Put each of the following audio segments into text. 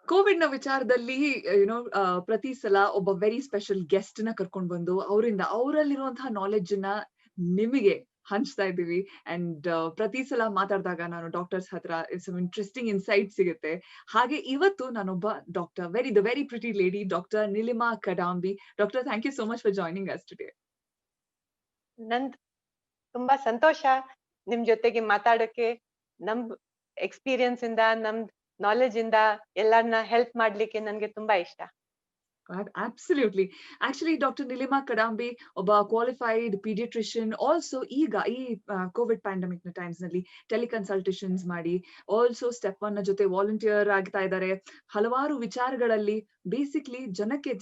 Covid ನ ವಿಚಾರದಲ್ಲಿ YONO ಪ್ರತಿ ಸಲ ಒಬ್ಬ ವೆರಿ ಸ್ಪೆಷಲ್ ಗೆಸ್ಟ್ ನ ಕರ್ಕೊಂಡ್ ಬಂದು ಅವರಲ್ಲಿರುವಂತಹ ನಾಲೆಡ್ಜ್ ನ ನಿಮಗೆ ಹಂಚ್ತಾ ಇದ್ದೀವಿ. ಅಂಡ್ ಪ್ರತಿ ಸಲ ಮಾತಾಡಿದಾಗ ನಾನು ಡಾಕ್ಟರ್ಸ್ ಹತ್ರ ಸಮ್ ಇಂಟ್ರೆಸ್ಟಿಂಗ್ ಇನ್ಸೈಟ್ ಸಿಗುತ್ತೆ. ಹಾಗೆ ಇವತ್ತು ನಾನೊಬ್ಬ doctor, very pretty lady, doctor Nilima Kadambi. Doctor, thank you so much for joining us today. ನಂದ್ ತುಂಬಾ ಸಂತೋಷ ನಿಮ್ ಜೊತೆಗೆ ಮಾತಾಡಕ್ಕೆ. ನಮ್ ಎಕ್ಸ್ಪೀರಿಯನ್ಸ್ ಇಂದ, ನಮ್ ನಾಲೆಜ್ ಇಂದ ಎಲ್ಲರನ್ನ ಹೆಲ್ಪ್ ಮಾಡ್ಲಿಕ್ಕೆ ನನ್ಗೆ ತುಂಬಾ ಇಷ್ಟ. Absolutely. Actually, Dr. Nilima Kadambi, ಒಬ್ಬ ಕ್ವಾಲಿಫೈಡ್ ಪೀಡಿಯಾಟ್ರಿಷಿಯನ್, ಆಲ್ಸೋ ಈಗ ಈ ಕೋವಿಡ್ ಪ್ಯಾಂಡಮಿಕ್ ನ ಟೈಮ್ಸ್ ನಲ್ಲಿ ಟೆಲಿಕನ್ಸಲ್ಟೇಷನ್ಸ್ ಮಾಡಿ ಆಲ್ಸೋ ಸ್ಟೆಪ್ 1 ನ ಜೊತೆ ವಾಲಂಟಿಯರ್ ಆಗ್ತಾ ಇದ್ದಾರೆ. ಹಲವಾರು ವಿಚಾರಗಳಲ್ಲಿ ಬೇಸಿಕ್ಲಿ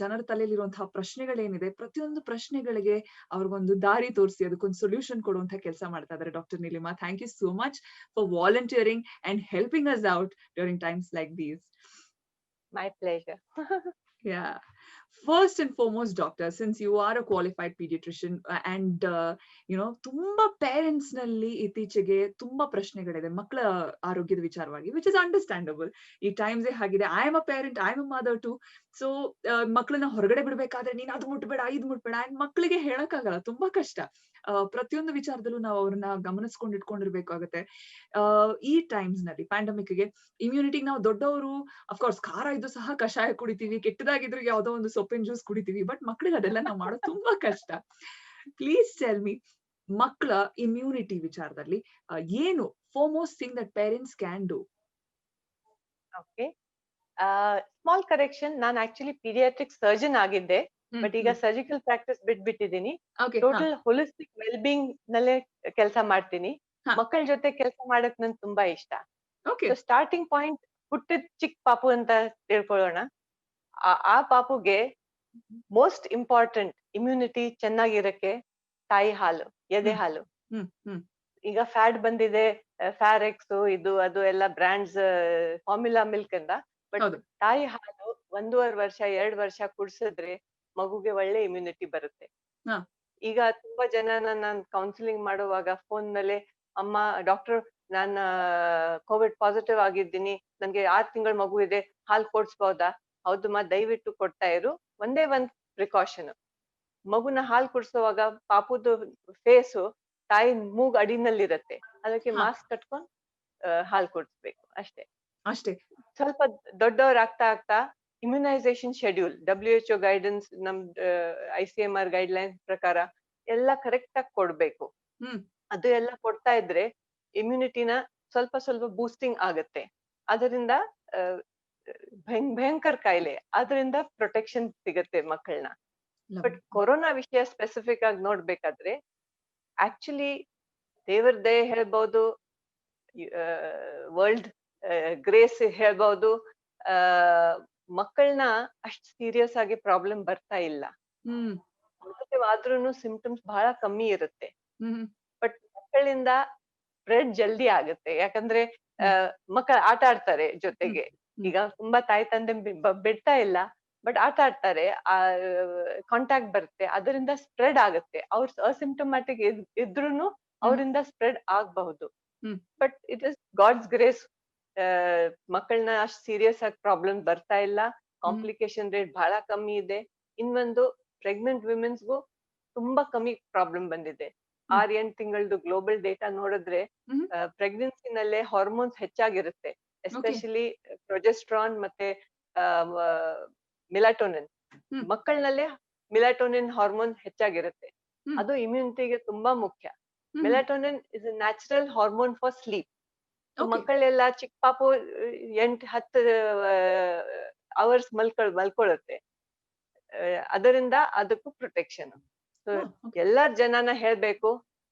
ಜನರ ತಲೆಯಲ್ಲಿರುವಂತಹ ಪ್ರಶ್ನೆಗಳೇನಿದೆ, ಪ್ರತಿಯೊಂದು ಪ್ರಶ್ನೆಗಳಿಗೆ ಅವ್ರಿಗೊಂದು ದಾರಿ ತೋರಿಸಿ ಅದಕ್ಕೊಂದು ಸೊಲ್ಯೂಷನ್ ಕೊಡುವಂತಹ ಕೆಲಸ ಮಾಡ್ತಾ ಇದ್ದಾರೆ. Doctor Nilima, thank you so much for volunteering and helping us out during times like these. My pleasure. Yeah. First and foremost, doctor, since you are a qualified pediatrician and ತುಂಬಾ ಪೇರೆಂಟ್ಸ್ ನಲ್ಲಿ ಇತ್ತೀಚೆಗೆ ತುಂಬಾ ಪ್ರಶ್ನೆಗಳಿದೆ ಮಕ್ಕಳ ಆರೋಗ್ಯದ ವಿಚಾರವಾಗಿ, ವಿಚ್ ಇಸ್ ಅಂಡರ್ಸ್ಟ್ಯಾಂಡಬಲ್. ಈ times ಹಾಗಿದೆ. I am a parent, I am a mother too. So ಮಕ್ಕಳನ್ನ ಹೊರಗಡೆ ಬಿಡ್ಬೇಕಾದ್ರೆ ನೀನ್ ಅದು ಮುಟ್ಬೇಡ ಇದು ಮುಟ್ಬೇಡ ಅಂಡ್ ಮಕ್ಕಳಿಗೆ ಹೇಳಕ್ಕಾಗಲ್ಲ, ತುಂಬಾ ಕಷ್ಟ. ಪ್ರತಿಯೊಂದು ವಿಚಾರದಲ್ಲೂ ನಾವು ಅವ್ರನ್ನ ಗಮನಿಸ್ಕೊಂಡು ಇಟ್ಕೊಂಡಿರ್ಬೇಕಾಗತ್ತೆ. ಈ ಟೈಮ್ಸ್ ನಲ್ಲಿ ಪ್ಯಾಂಡಮಿಕ್ ಗೆ ಇಮ್ಯುನಿಟಿ, ನಾವು ದೊಡ್ಡವರು ಅಫ್ಕೋರ್ಸ್ ಖಾರ ಇದ್ದು ಸಹ ಕಷಾಯ ಕುಡಿತೀವಿ, ಕೆಟ್ಟದಾಗಿದ್ರು ಯಾವ್ದೋ ಒಂದು ಸೊಪ್ಪಿನ ಜ್ಯೂಸ್ ಕುಡಿತೀವಿ, ಬಟ್ ಮಕ್ಕಳಿಗೆ ಅದೆಲ್ಲ ನಾವು ಮಾಡೋದು ತುಂಬಾ ಕಷ್ಟ. ಪ್ಲೀಸ್ ಟೆಲ್ ಮಿ, ಮಕ್ಕಳ ಇಮ್ಯುನಿಟಿ ವಿಚಾರದಲ್ಲಿ ಏನು foremost thing that parents can do? Okay, small correction. ನಾನು ಆಕ್ಚುಲಿ ಪೀಡಿಯಾಟ್ರಿಕ್ ಸರ್ಜನ್ ಆಗಿದ್ದೆ, ಬಟ್ ಈಗ ಸರ್ಜಿಕಲ್ ಪ್ರಾಕ್ಟೀಸ್ ಬಿಟ್ಬಿಟ್ಟಿದ್ದೀನಿ. ಟೋಟಲ್ ಹೋಲಿಸ್ಟಿಕ್ ವೆಲ್ಬೀಯಿಂಗ್ ನಲ್ಲೇ ಕೆಲಸ ಮಾಡ್ತೀನಿ. ಮಕ್ಕಳ ಜೊತೆ ಕೆಲಸ ಮಾಡಕ್ ನನ್ಗೆ ತುಂಬಾ ಇಷ್ಟ. ಸ್ಟಾರ್ಟಿಂಗ್ ಪಾಯಿಂಟ್, ಹುಟ್ಟಿದ ಚಿಕ್ಕ ಪಾಪು ಅಂತ ತಿಳ್ಕೊಳ್ಳೋಣ. ಆ ಪಾಪುಗೆ ಮೋಸ್ಟ್ ಇಂಪಾರ್ಟೆಂಟ್ ಇಮ್ಯುನಿಟಿ ಚೆನ್ನಾಗಿರಕ್ಕೆ ತಾಯಿ ಹಾಲು, ಎದೆ ಹಾಲು. ಈಗ ಫ್ಯಾಟ್ ಬಂದಿದೆ, ಫ್ಯಾರೆಕ್ಸ್ ಇದು ಅದು ಎಲ್ಲ ಬ್ರ್ಯಾಂಡ್ಸ್, ಫಾರ್ಮುಲಾ ಮಿಲ್ಕ್ ಅಂತ. ಬಟ್ ತಾಯಿ ಹಾಲು 1.5 ವರ್ಷ 2 ವರ್ಷ ಕುಡ್ಸಿದ್ರೆ ಮಗುಗೆ ಒಳ್ಳೆ ಇಮ್ಯುನಿಟಿ ಬರುತ್ತೆ. ಈಗ ತುಂಬಾ ಜನ ನಾನ್ ಕೌನ್ಸಿಲಿಂಗ್ ಮಾಡುವಾಗ ಫೋನ್ ಮೇಲೆ, ಅಮ್ಮ ಡಾಕ್ಟರ್ ನಾನ್ ಕೋವಿಡ್ ಪಾಸಿಟಿವ್ ಆಗಿದ್ದೀನಿ, ನನ್ಗೆ 6 ತಿಂಗಳ ಮಗು ಇದೆ, ಹಾಲು ಕೊಡ್ಸ್ಬಹುದಾ? ಹೌದು ಮಾ, ದಯವಿಟ್ಟು ಕೊಡ್ತಾ ಇರು. ಒಂದೇ ಒಂದ್ ಪ್ರಿಕಾಷನ್, ಮಗುನ ಹಾಲು ಕುಡ್ಸೋವಾಗ ಪಾಪುದು ಫೇಸು ತಾಯಿ ಮೂಗ್ ಅಡಿನಲ್ಲಿರತ್ತೆ, ಅದಕ್ಕೆ ಮಾಸ್ಕ್ ಕಟ್ಕೊಂಡ್ ಹಾಲು ಕುಡಿಸ್ಬೇಕು ಅಷ್ಟೇ. ಸ್ವಲ್ಪ ದೊಡ್ಡವ್ರ ಆಗ್ತಾ ಆಗ್ತಾ ಇಮ್ಯುನೈಸೇಷನ್ ಶೆಡ್ಯೂಲ್, WHO ಗೈಡೆನ್ಸ್, ನಮ್ ICMR ಗೈಡ್ಲೈನ್ಸ್ ಪ್ರಕಾರ ಎಲ್ಲ ಕರೆಕ್ಟ್ ಆಗಿ ಕೊಡ್ಬೇಕು. ಅದು ಎಲ್ಲ ಕೊಡ್ತಾ ಇದ್ರೆ ಇಮ್ಯುನಿಟಿನ ಸ್ವಲ್ಪ ಸ್ವಲ್ಪ ಬೂಸ್ಟಿಂಗ್ ಆಗತ್ತೆ. ಅದರಿಂದ ಭಯಂಕರ ಕಾಯಿಲೆ, ಅದರಿಂದ ಪ್ರೊಟೆಕ್ಷನ್ ಸಿಗತ್ತೆ ಮಕ್ಕಳನ್ನ. ಬಟ್ ಕೊರೋನಾ ವಿಷಯ ಸ್ಪೆಸಿಫಿಕ್ ಆಗಿ ನೋಡ್ಬೇಕಾದ್ರೆ, ಆಕ್ಚುಲಿ ದೇವರ ದಯೆ ಹೇಳ್ಬಹುದು, ವರ್ಲ್ಡ್ ಗ್ರೇಸ್ ಹೇಳ್ಬಹುದು, ಮಕ್ಕಳನ್ನ ಅಷ್ಟು ಸೀರಿಯಸ್ ಆಗಿ ಪ್ರಾಬ್ಲಮ್ ಬರ್ತಾ ಇಲ್ಲ. ಆದ್ರೂ ಸಿಂಪ್ಟಮ್ಸ್ ಬಹಳ ಕಮ್ಮಿ ಇರುತ್ತೆ. ಬಟ್ ಮಕ್ಕಳಿಂದ ಸ್ಪ್ರೆಡ್ ಜಲ್ದಿ ಆಗುತ್ತೆ. ಯಾಕಂದ್ರೆ ಮಕ್ಕಳು ಆಟ ಆಡ್ತಾರೆ ಜೊತೆಗೆ. ಈಗ ತುಂಬಾ ತಾಯಿ ತಂದೆ ಬಿಡ್ತಾ ಇಲ್ಲ, ಬಟ್ ಆಟ ಆಡ್ತಾರೆ, ಕಾಂಟ್ಯಾಕ್ಟ್ ಬರುತ್ತೆ, ಅದರಿಂದ ಸ್ಪ್ರೆಡ್ ಆಗುತ್ತೆ. ಅವ್ರ ಅಸಿಂಪ್ಟಮ್ಯಾಟಿಕ್ ಇದ್ರೂನು ಅವರಿಂದ ಸ್ಪ್ರೆಡ್ ಆಗಬಹುದು. But it is God's grace, ಮಕ್ಕಳನ್ನ ಅಷ್ಟು ಸೀರಿಯಸ್ ಆಗಿ ಪ್ರಾಬ್ಲಮ್ ಬರ್ತಾ ಇಲ್ಲ, ಕಾಂಪ್ಲಿಕೇಶನ್ ರೇಟ್ ಬಹಳ ಕಮ್ಮಿ ಇದೆ. ಇನ್ನೊಂದು, ಪ್ರೆಗ್ನೆಂಟ್ ವಿಮೆನ್ಸ್ಗೂ ತುಂಬಾ ಕಮ್ಮಿ ಪ್ರಾಬ್ಲಮ್ ಬಂದಿದೆ. 6-8 ತಿಂಗಳದ್ದು ಗ್ಲೋಬಲ್ ಡೇಟಾ ನೋಡಿದ್ರೆ ಪ್ರೆಗ್ನೆನ್ಸಿನಲ್ಲೇ ಹಾರ್ಮೋನ್ಸ್ ಹೆಚ್ಚಾಗಿರುತ್ತೆ, ಎಸ್ಪೆಷಲಿ ಪ್ರೊಜೆಸ್ಟ್ರಾನ್ ಮತ್ತೆ ಮಿಲಾಟೋನಿನ್. ಮಕ್ಕಳಲ್ಲೇ ಮಿಲಾಟೋನಿನ್ ಹಾರ್ಮೋನ್ ಹೆಚ್ಚಾಗಿರುತ್ತೆ, ಅದು ಇಮ್ಯುನಿಟಿಗೆ ತುಂಬಾ ಮುಖ್ಯ. Melatonin is a natural hormone for sleep. ಮಕ್ಕಳೆಲ್ಲ ಚಿಕ್ಕ ಪಾಪು 8-10 ಅವರ್ಸ್ ಮಲ್ಕೊಳ್ಳುತ್ತೆ, ಅದರಿಂದ ಅದಕ್ಕೂ ಪ್ರೊಟೆಕ್ಷನ್. ಎಲ್ಲಾರ ಜನನ ಹೇಳ್ಬೇಕು,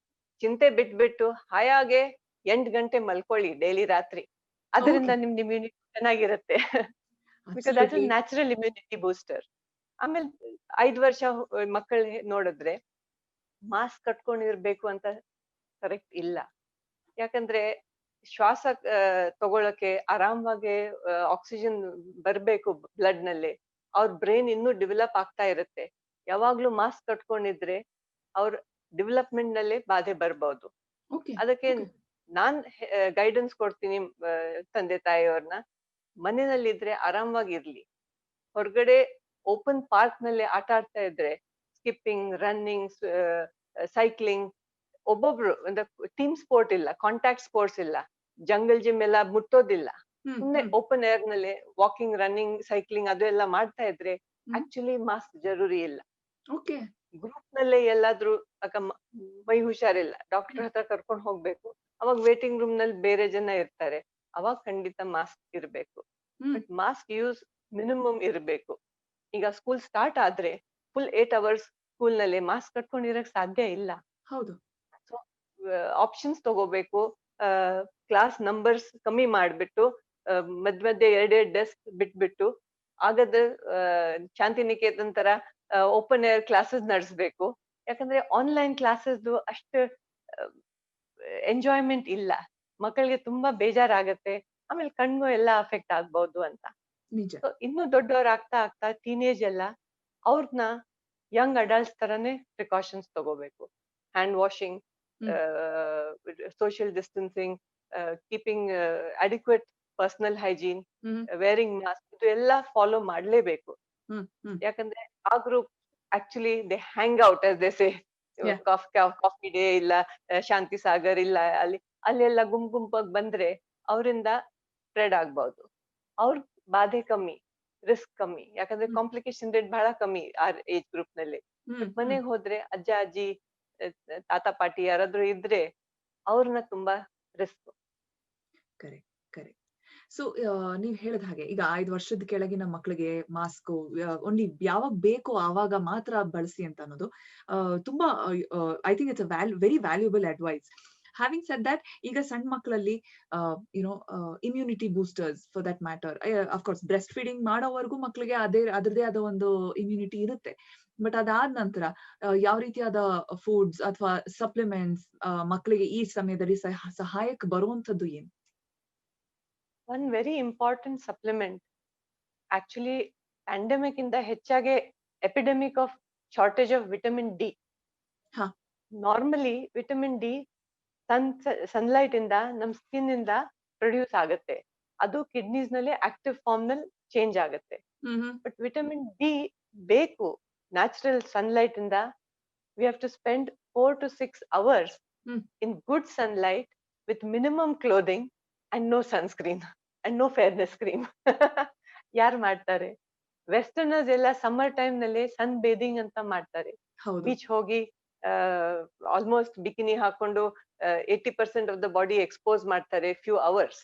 ಚಿಂತೆ ಬಿಟ್ಬಿಟ್ಟು ಹಾಯಾಗೆ 8 ಗಂಟೆ ಮಲ್ಕೊಳ್ಳಿ ಡೈಲಿ ರಾತ್ರಿ, ಅದರಿಂದ ನಿಮ್ದು ಇಮ್ಯುನಿಟಿ ಚೆನ್ನಾಗಿರುತ್ತೆ. Because that is natural immunity booster. ಆಮೇಲೆ 5 ವರ್ಷ ಮಕ್ಕಳು ನೋಡಿದ್ರೆ ಮಾಸ್ಕ್ ಕಟ್ಕೊಂಡಿರ್ಬೇಕು ಅಂತ ಕರೆಕ್ಟ್ ಇಲ್ಲ. ಯಾಕಂದ್ರೆ ಶ್ವಾಸ ತಗೊಳಕ್ಕೆ ಆರಾಮಾಗಿ ಆಕ್ಸಿಜನ್ ಬರ್ಬೇಕು ಬ್ಲಡ್ ನಲ್ಲಿ, ಅವ್ರ ಬ್ರೈನ್ ಇನ್ನೂ ಡೆವಲಪ್ ಆಗ್ತಾ ಇರುತ್ತೆ. ಯಾವಾಗ್ಲೂ ಮಾಸ್ಕ್ ಕಟ್ಕೊಂಡಿದ್ರೆ ಅವ್ರ ಡೆವಲಪ್ಮೆಂಟ್ ನಲ್ಲಿ ಬಾಧೆ ಬರ್ಬಹುದು. ಅದಕ್ಕೆ ನಾನ್ ಗೈಡೆನ್ಸ್ ಕೊಡ್ತೀನಿ ತಂದೆ ತಾಯಿಯವ್ರನ್ನ, ಮನೆಯಲ್ಲಿದ್ರೆ ಆರಾಮವಾಗಿರ್ಲಿ. ಹೊರಗಡೆ ಓಪನ್ ಪಾರ್ಕ್ ನಲ್ಲಿ ಆಟ ಆಡ್ತಾ ಇದ್ರೆ ಸ್ಕಿಪ್ಪಿಂಗ್, ರನ್ನಿಂಗ್, ಸೈಕ್ಲಿಂಗ್, ಒಬ್ಬೊಬ್ರು ಅಂದ್ರೆ ಟೀಮ್ ಸ್ಪೋರ್ಟ್ ಇಲ್ಲ, ಕಾಂಟ್ಯಾಕ್ಟ್ ಸ್ಪೋರ್ಟ್ಸ್ ಇಲ್ಲ, ಜಂಗಲ್ ಜಿಮ್ ಎಲ್ಲ ಮುಟ್ಟೋದಿಲ್ಲ. ಸುಮ್ನೆ ಓಪನ್ ಏರ್ ನಲ್ಲಿ ವಾಕಿಂಗ್, ರನ್ನಿಂಗ್, ಸೈಕ್ಲಿಂಗ್ ಅದು ಎಲ್ಲ ಮಾಡ್ತಾ ಇದ್ರೆ ಆಕ್ಚುಲಿ ಮಾಸ್ಕ್ ಜರೂರಿ ಇಲ್ಲ. ಗ್ರೂಪ್ ನಲ್ಲೇ ಎಲ್ಲಾದ್ರೂ ಮೈ ಹುಷಾರಿಲ್ಲ, ಡಾಕ್ಟರ್ ಹತ್ರ ಕರ್ಕೊಂಡು ಹೋಗ್ಬೇಕು, ಅವಾಗ ವೇಟಿಂಗ್ ರೂಮ್ ನಲ್ಲಿ ಬೇರೆ ಜನ ಇರ್ತಾರೆ, ಅವಾಗ ಖಂಡಿತ ಮಾಸ್ಕ್ ಇರ್ಬೇಕು. ಬಟ್ ಮಾಸ್ಕ್ ಯೂಸ್ ಮಿನಿಮಮ್ ಇರ್ಬೇಕು. ಈಗ ಸ್ಕೂಲ್ ಸ್ಟಾರ್ಟ್ ಆದ್ರೆ ಫುಲ್ 8 hours ಸ್ಕೂಲ್ ನಲ್ಲಿ ಮಾಸ್ಕ್ ಕಟ್ಕೊಂಡಿರಕ್ ಸಾಧ್ಯ ಇಲ್ಲ. ಹೌದು. ಸೊ ಆಪ್ಷನ್ಸ್ ತಗೋಬೇಕು. ಕ್ಲಾಸ್ ನಂಬರ್ಸ್ ಕಮ್ಮಿ ಮಾಡ್ಬಿಟ್ಟು ಮಧ್ಯ ಎರಡೆರಡು ಡೆಸ್ಕ್ ಬಿಟ್ಬಿಟ್ಟು ಆಗದ ಶಾಂತಿನಿಕೇತನ್ ತರ ಓಪನ್ ಏರ್ ಕ್ಲಾಸಸ್ ನಡೆಸ್ಬೇಕು. ಯಾಕಂದ್ರೆ ಆನ್ಲೈನ್ ಕ್ಲಾಸಸ್ ಅಷ್ಟು ಎಂಜಾಯ್ಮೆಂಟ್ ಇಲ್ಲ, ಮಕ್ಕಳಿಗೆ ತುಂಬಾ ಬೇಜಾರಾಗತ್ತೆ, ಆಮೇಲೆ ಕಣ್ಗೂ ಎಲ್ಲ ಅಫೆಕ್ಟ್ ಆಗ್ಬಹುದು ಅಂತ. ಇನ್ನು ದೊಡ್ಡವ್ರು ಆಗ್ತಾ ಆಗ್ತಾ ಟೀನೇಜ್ ಎಲ್ಲ ಅವ್ರನ್ನ ಯಂಗ್ ಅಡಲ್ಟ್ಸ್ ತರನೇ ಪ್ರಿಕಾಷನ್ಸ್ ತಗೋಬೇಕು. Hand washing, social distancing, keeping adequate personal hygiene, varying mask, ಇದು ಎಲ್ಲ ಫಾಲೋ ಮಾಡ್ಲೇಬೇಕು. ಯಾಕಂದ್ರೆ ಆ group actually they hang out as they say, coffee day ಇಲ್ಲ, ಶಾಂತಿ ಸಾಗರ್ ಇಲ್ಲ, ಅಲ್ಲೆಲ್ಲ ಗುಂಪಾಗಿ ಬಂದ್ರೆ ಅವರಿಂದ ಸ್ಪ್ರೆಡ್ ಆಗ್ಬಹುದು. ಅವ್ರ ಬಾಧೆ ಕಮ್ಮಿ, ರಿಸ್ಕ್ ಕಮ್ಮಿ, ಯಾಕಂದ್ರೆ ಕಾಂಪ್ಲಿಕೇಶನ್ ರೇಟ್ ಬಹಳ ಕಮ್ಮಿ ಆ ಏಜ್ ಗ್ರೂಪ್ ನಲ್ಲಿ. ಮನೆಗೆ ಹೋದ್ರೆ ಅಜ್ಜ ಅಜ್ಜಿ ತಾತ ಪಾಟಿ ಯಾರಾದ್ರೂ ಇದ್ರೆ ಅವ್ರನ್ನ ತುಂಬಾ ರಿಸ್ಕ್. Correct correct. ಸೊ ನೀವ್ ಹೇಳಿದ ಹಾಗೆ ಈಗ 5 ವರ್ಷದ ಕೆಳಗಿನ ಮಕ್ಕಳಿಗೆ ಮಾಸ್ಕ್ ಓನ್ಲಿ ಯಾವಾಗ ಬೇಕೋ ಆವಾಗ ಮಾತ್ರ ಬಳಸಿ ಅಂತ ಅನ್ನೋದು ತುಂಬಾ I think it's a very valuable advice. Having said that, ಈಗ ಸಣ್ಣ ಮಕ್ಕಳಲ್ಲಿ immunity boosters for that matter, of course breast feeding ಮಾಡೋವರೆಗೂ ಮಕ್ಕಳಿಗೆ ಅದರದೇ ಆದ ಒಂದು ಇಮ್ಯುನಿಟಿ ಇರುತ್ತೆ. ಬಟ್ ಅದಾದ ನಂತರ ಯಾವ ರೀತಿಯಾದ ಫುಡ್ಸ್ ಅಥವಾ ಸಪ್ಲಿಮೆಂಟ್ಸ್ ಮಕ್ಕಳಿಗೆ ಈ ಸಮಯದಲ್ಲಿ ಸಹಾಯಕ್ಕೆ ಬರುವಂತದ್ದು ಏನು? One very important supplement, actually pandemic ಇಂದ ಹೆಚ್ಚಾಗಿ epidemic of shortage of vitamin D. Normally vitamin D sunlight ಇಂದ ನಮ್ ಸ್ಕಿನ್ ಇಂದ ಪ್ರೊಡ್ಯೂಸ್ ಆಗುತ್ತೆ, ಅದು ಕಿಡ್ನೀಸ್ ನಲ್ಲಿ ಆಕ್ಟಿವ್ ಫಾರ್ಮ್ ನಲ್ಲಿ ಚೇಂಜ್ ಆಗುತ್ತೆ. ಬಟ್ ವಿಟಮಿನ್ ಡಿ ಬೇಕು ನ್ಯಾಚುರಲ್ ಸನ್ಲೈಟ್ ಇಂದ. We have to spend 4 to 6 hours in good sunlight with minimum clothing and no sunscreen and no fairness cream. ಯಾರು ಮಾಡ್ತಾರೆ? ವೆಸ್ಟರ್ನರ್ಸ್ ಎಲ್ಲ ಸಮ್ಮರ್ ಟೈಮ್ ನಲ್ಲಿ ಸನ್ ಬೇದಿಂಗ್ ಅಂತ ಮಾಡ್ತಾರೆ. ಬೀಚ್ ಹೋಗಿ ಆಲ್ಮೋಸ್ಟ್ ಬಿಕಿನಿ ಹಾಕೊಂಡು 80% ಆಫ್ ದ ಬಾಡಿ ಎಕ್ಸ್ಪೋಸ್ ಮಾಡ್ತಾರೆ ಫ್ಯೂ ಅವರ್ಸ್.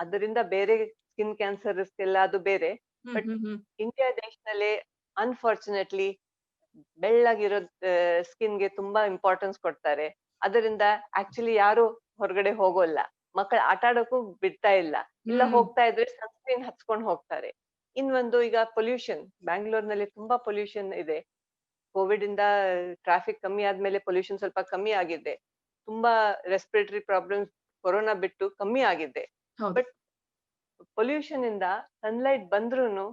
ಅದರಿಂದ ಬೇರೆ ಸ್ಕಿನ್ ಕ್ಯಾನ್ಸರ್ ರಿಸ್ಕ್ ಎಲ್ಲ ಅದು ಬೇರೆ. ಬಟ್ ಇಂಡಿಯಾ ದೇಶದಲ್ಲಿ ಅನ್ಫಾರ್ಚುನೇಟ್ಲಿ ಬೆಳ್ಳಗಿರೋ ಸ್ಕಿನ್ಗೆ ತುಂಬಾ ಇಂಪಾರ್ಟೆನ್ಸ್ ಕೊಡ್ತಾರೆ. ಅದರಿಂದ ಆಕ್ಚುಲಿ ಯಾರು ಹೊರಗಡೆ ಹೋಗೋಲ್ಲ, ಮಕ್ಕಳು ಆಟ ಆಡೋಕ್ಕೂ ಬಿಡ್ತಾ ಇಲ್ಲ, ಇಲ್ಲ ಹೋಗ್ತಾ ಇದ್ರೆ ಸನ್ಸ್ಕ್ರೀನ್ ಹಚ್ಕೊಂಡು ಹೋಗ್ತಾರೆ. ಇನ್ನೊಂದು, ಈಗ ಪೊಲ್ಯೂಷನ್, ಬ್ಯಾಂಗ್ಳೂರ್ನಲ್ಲಿ ತುಂಬಾ ಪೊಲ್ಯೂಷನ್ ಇದೆ. ಕೋವಿಡ್ ಇಂದ ಟ್ರಾಫಿಕ್ ಕಮ್ಮಿ ಆದ್ಮೇಲೆ ಪೊಲ್ಯೂಷನ್ ಸ್ವಲ್ಪ ಕಮ್ಮಿ ಆಗಿದೆ, ತುಂಬಾ ರೆಸ್ಪಿರೇಟರಿ ಪ್ರಾಬ್ಲಮ್ಸ್ ಕೊರೋನಾ ಬಿಟ್ಟು ಕಮ್ಮಿ ಆಗಿದೆ. ಬಟ್ ಪೊಲ್ಯೂಷನ್ ಇಂದ ಸನ್ಲೈಟ್ ಬಂದ್ರೂನು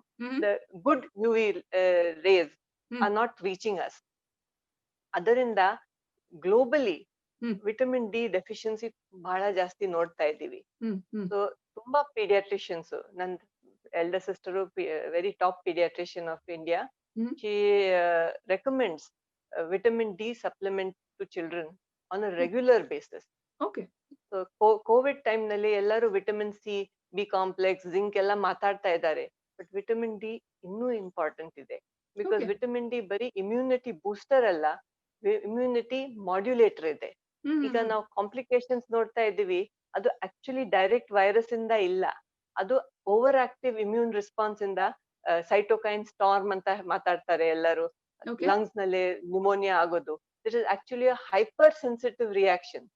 the good UV rays are not reaching us. ಅದರಿಂದ ಗ್ಲೋಬಲಿ ವಿಟಮಿನ್ ಡಿ ಡೆಫಿಷಿಯನ್ಸಿ ಬಹಳ ಜಾಸ್ತಿ ನೋಡ್ತಾ ಇದ್ದೀವಿ. ಸೊ ತುಂಬಾ ಪೀಡಿಯಾಟ್ರಿಷಿಯನ್ಸ್, ನನ್ elder sister very top paediatrician of India, she recommends vitamin D supplement to children on a regular basis. So covid time ನಲ್ಲಿ ಎಲ್ಲರೂ vitamin C, B complex, zinc ಎಲ್ಲ ಮಾತಾಡ್ತಾ ಇದ್ದಾರೆ. ಬಟ್ ವಿಟಮಿನ್ ಡಿ ಇನ್ನೂ important ಇದೆ. Because vitamin D ಬರೀ immunity booster ಅಲ್ಲ, immunity modulator ಇದೆ. ಈಗ ನಾವು ಕಾಂಪ್ಲಿಕೇಶನ್ಸ್ ನೋಡ್ತಾ ಇದ್ದೀವಿ, ಅದು ಆಕ್ಚುಲಿ ಡೈರೆಕ್ಟ್ ವೈರಸ್ ಇಂದ ಇಲ್ಲ, ಅದು ಓವರ್ ಆಕ್ಟಿವ್ ಇಮ್ಯೂನ್ ರೆಸ್ಪಾನ್ಸ್ ಇಂದ. ಸೈಟೋಕೈನ್ ಸ್ಟಾರ್ಮ್ ಅಂತ ಮಾತಾಡ್ತಾರೆ ಎಲ್ಲರೂ, ಲಂಗ್ಸ್ ನಲ್ಲಿ ನ್ಯೂಮೋನಿಯಾ ಆಗೋದು. That is actually hypersensitive reaction.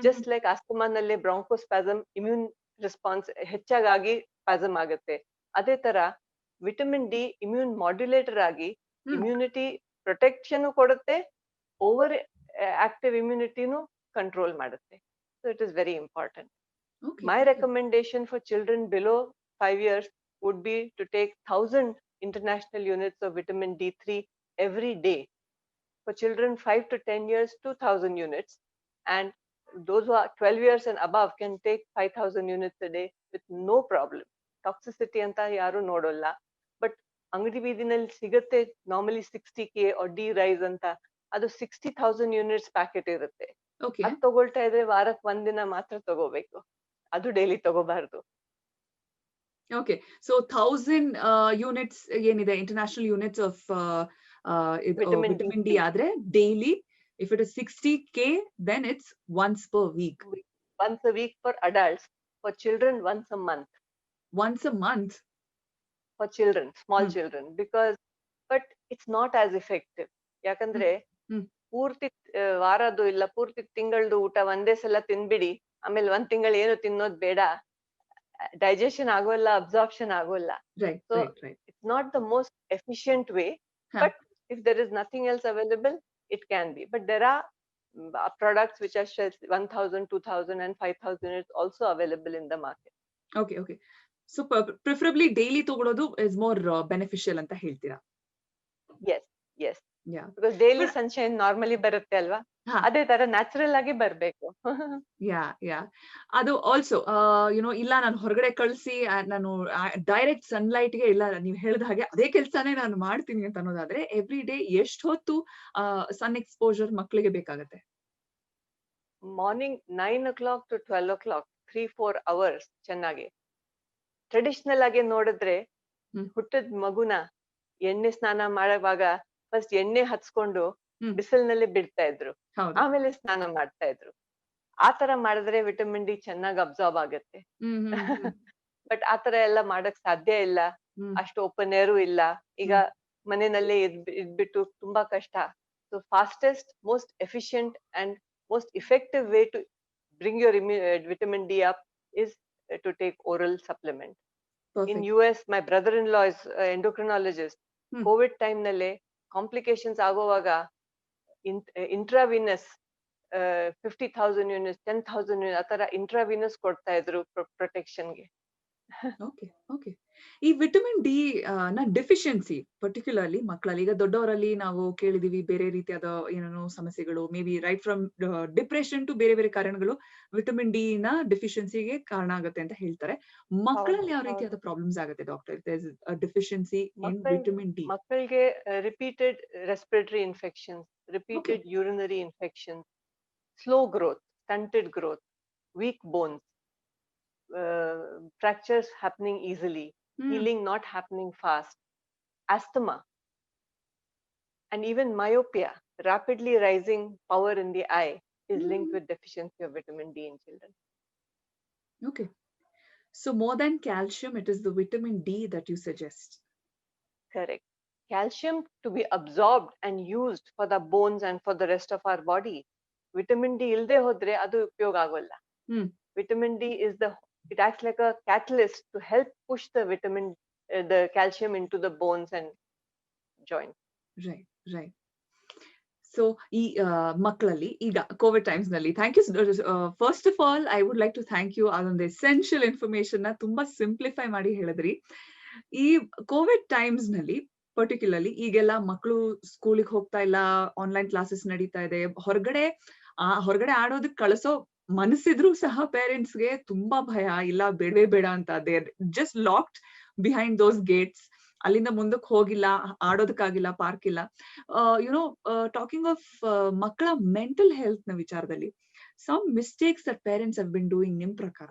Just like asthma ನಲ್ಲಿ ಬ್ರಾಂಕೋಸ್ಪಾಸಮ್ ಇಮ್ಯೂನ್ ರೆಸ್ಪಾನ್ಸ್ ಹೆಚ್ಚಾಗಿ ಸ್ಪಾಸಮ್ ಆಗುತ್ತೆ. ಅದೇ ತರ ವಿಟಮಿನ್ ಡಿ ಇಮ್ಯೂನ್ ಮಾಡ್ಯುಲೇಟರ್ ಆಗಿ ಇಮ್ಯುನಿಟಿ ಪ್ರೊಟೆಕ್ಷನ್ ಕೊಡುತ್ತೆ, ಓವರ್ ಆಕ್ಟಿವ್ ಇಮ್ಯುನಿಟಿನೂ ಕಂಟ್ರೋಲ್ ಮಾಡುತ್ತೆ. So it is very important. My recommendation for children below 5 years would be to take 1000 international units of vitamin D3 every day. For children 5 to 10 years, 2000 units. And those who are 12 years and above can take 5000 units a day with no problem. Toxicity ಅಂತ ಯಾರು ನೋಡೋಲ್ಲ. But ಅಂಗಡಿ ಬೀದಿನಲ್ಲಿ ಸಿಗುತ್ತೆ normally 60K D rice ಅಂತ, ಅದು 60,000 units packet ಇರುತ್ತೆ. Okay ಅದ್ ತಗೊಳ್ತಾ ಇದ್ರೆ ವಾರಕ್ಕೆ ಒಂದಿನ ಮಾತ್ರ ತಗೋಬೇಕು, ಅದು ಡೈಲಿ ತಗೋಬಾರ್ದು. ಓಕೆ ಸೊ 1000 ಯೂನಿಟ್ಸ್ ಏನಿದೆ international units of vitamin D ಆದ್ರೆ daily if it is 60K then it's once per week. Once a week for adults, for children once a month. Once a month? For children, small children, because but it's not as effective. ಯಾಕಂದ್ರೆ ಪೂರ್ತಿ ವಾರದ್ದು ಇಲ್ಲ ಪೂರ್ತಿ ತಿಂಗಳದು ಊಟ ಒಂದೇ ಸಲ ತಿನ್ಬಿಡಿ, ಆಮೇಲೆ ಒಂದ್ ತಿಂಗಳು ಏನು ತಿನ್ನೋದ್ ಬೇಡ, ಡೈಜೆಷನ್ ಆಗೋಲ್ಲ, ಅಬ್ಸಾರ್ಪ್ಷನ್ ಆಗೋಲ್ಲ. So it's not the most efficient way, but if there is nothing else available, it can be. But there are products which are 1,000, 2,000 and 5,000 is also available in the market. Okay. So preferably daily ತಗೊಳ್ಳೋದು is more beneficial ಅಂತ ಹೇಳ್ತೀರಾ? Yes. Yeah. Because daily sunshine normally ಬರುತ್ತೆ ಅಲ್ವಾ, ಅದೇ ತರ natural ಆಗಿ ಬರ್ಬೇಕು. Yeah. ಅದು ಆಲ್ಸೋ ಇಲ್ಲ ನಾನು ಹೊರಗಡೆ ಕಳಿಸಿ ನಾನು ಡೈರೆಕ್ಟ್ ಸನ್ಲೈಟ್ ಗೆ ಇಲ್ಲ ನೀವು ಹೇಳಿದ ಹಾಗೆ ಅದೇ ಕೆಲಸನೇ ನಾನು ಮಾಡ್ತೀನಿ ಅಂತ ಅನ್ನೋದಾದ್ರೆ ಎವ್ರಿ ಡೇ ಎಷ್ಟು ಹೊತ್ತು ಸನ್ ಎಕ್ಸ್ಪೋಜರ್ ಮಕ್ಕಳಿಗೆ ಬೇಕಾಗುತ್ತೆ? Morning 9 o'clock to 12 o'clock 3-4 hours ಚೆನ್ನಾಗಿ. ಟ್ರೆಡಿಷನಲ್ ಆಗಿ ನೋಡಿದ್ರೆ ಹುಟ್ಟಿದ ಮಗುನ ಎಣ್ಣೆ ಸ್ನಾನ ಮಾಡುವಾಗ ಫಸ್ಟ್ ಎಣ್ಣೆ ಹಚ್ಕೊಂಡು ಬಿಸಿಲಿನಲ್ಲಿ ಬಿಡ್ತಾ ಇದ್ರು, ಆಮೇಲೆ ಸ್ನಾನ ಮಾಡ್ತಾ ಇದ್ರು. ಆತರ ಮಾಡಿದ್ರೆ ವಿಟಮಿನ್ ಡಿ ಚೆನ್ನಾಗಿ ಅಬ್ಸಾರ್ಬ್ ಆಗುತ್ತೆ. ಬಟ್ ಆತರ ಎಲ್ಲ ಮಾಡಕ್ ಸಾಧ್ಯ ಇಲ್ಲ, ಅಷ್ಟು ಓಪನ್ ಏರು ಇಲ್ಲ, ಈಗ ಮನೆಯಲ್ಲೇ ಇದ್ಬಿಟ್ಟು ತುಂಬಾ ಕಷ್ಟ. So fastest, most efficient and most effective way to bring your vitamin D up is to take oral supplement. Perfect. In US, my brother-in-law is endocrinologist. COVID time nalle complications ಆಗೋವಾಗ intravenous 50,000 units, 10,000 units ಆತರ intravenous ಕೊಡ್ತಾ ಇದ್ರು protection ಗೆ. Okay ಈ vitamin D ನ deficiency particularly ಮಕ್ಕಳಲ್ಲಿ, ಈಗ ದೊಡ್ಡವರಲ್ಲಿ ನಾವು ಕೇಳಿದೀವಿ ಬೇರೆ ರೀತಿಯಾದ ಏನೇನೋ ಸಮಸ್ಯೆಗಳು, maybe right from depression to ಬೇರೆ ಕಾರಣಗಳು ವಿಟಮಿನ್ ಡಿ ನ ಡೆಫಿಷಿಯನ್ಸಿಗೆ ಕಾರಣ ಆಗುತ್ತೆ ಅಂತ ಹೇಳ್ತಾರೆ. ಮಕ್ಕಳಲ್ಲಿ ಯಾವ ರೀತಿಯಾದ ಪ್ರಾಬ್ಲಮ್ಸ್ ಆಗುತ್ತೆ doctor deficiency in vitamin D? ಮಕ್ಕಳಿಗೆ repeated respiratory infections, repeated urinary infections, slow growth, stunted growth, weak bones, fractures happening easily, healing not happening fast, asthma, and even myopia, rapidly rising power in the eye is linked with deficiency of vitamin D in children. Okay. So more than calcium, it is the vitamin D that you suggest. Correct. Calcium to be absorbed and used for the bones and for the rest of our body. Vitamin D ilde hodre adu upyog agolla. Vitamin D is it acts like a catalyst to help push the calcium into the bones and joints. Right. So ಈ ಮಕ್ಕಳಲ್ಲಿ ಈಗ Covid times ನಲ್ಲಿ, thank you first of all I would like to thank you. ಅದೊಂದು essential information ನ ತುಂಬಾ simplify ಮಾಡಿ ಹೇಳಿದ್ರಿ. ಈ ಕೋವಿಡ್ ಟೈಮ್ಸ್ ನಲ್ಲಿ ಪರ್ಟಿಕ್ಯುಲರ್ಲಿ ಈಗೆಲ್ಲ ಮಕ್ಕಳು ಸ್ಕೂಲಿಗೆ ಹೋಗ್ತಾ ಇಲ್ಲ, ಆನ್ಲೈನ್ ಕ್ಲಾಸಸ್ ನಡೀತಾ ಇದೆ, ಹೊರಗಡೆ ಆಡೋದಕ್ಕೆ ಕಳಿಸೋ ಮನಸ್ಸಿದ್ರು ಸಹ ಪೇರೆಂಟ್ಸ್ಗೆ ತುಂಬಾ ಭಯ, ಇಲ್ಲ ಬೇಡವೇ ಬೇಡ ಅಂತ, they just locked behind those gates, ಅಲ್ಲಿಂದ ಮುಂದಕ್ಕೆ ಹೋಗಿಲ್ಲ, ಆಡೋದಕ್ಕಾಗಿಲ್ಲ, ಪಾರ್ಕ್ ಇಲ್ಲ. ಟಾಕಿಂಗ್ ಆಫ್ ಮಕ್ಕಳ ಮೆಂಟಲ್ ಹೆಲ್ತ್ ನ ವಿಚಾರದಲ್ಲಿ some mistakes that parents have been doing ನಿಮ್ ಪ್ರಕಾರ?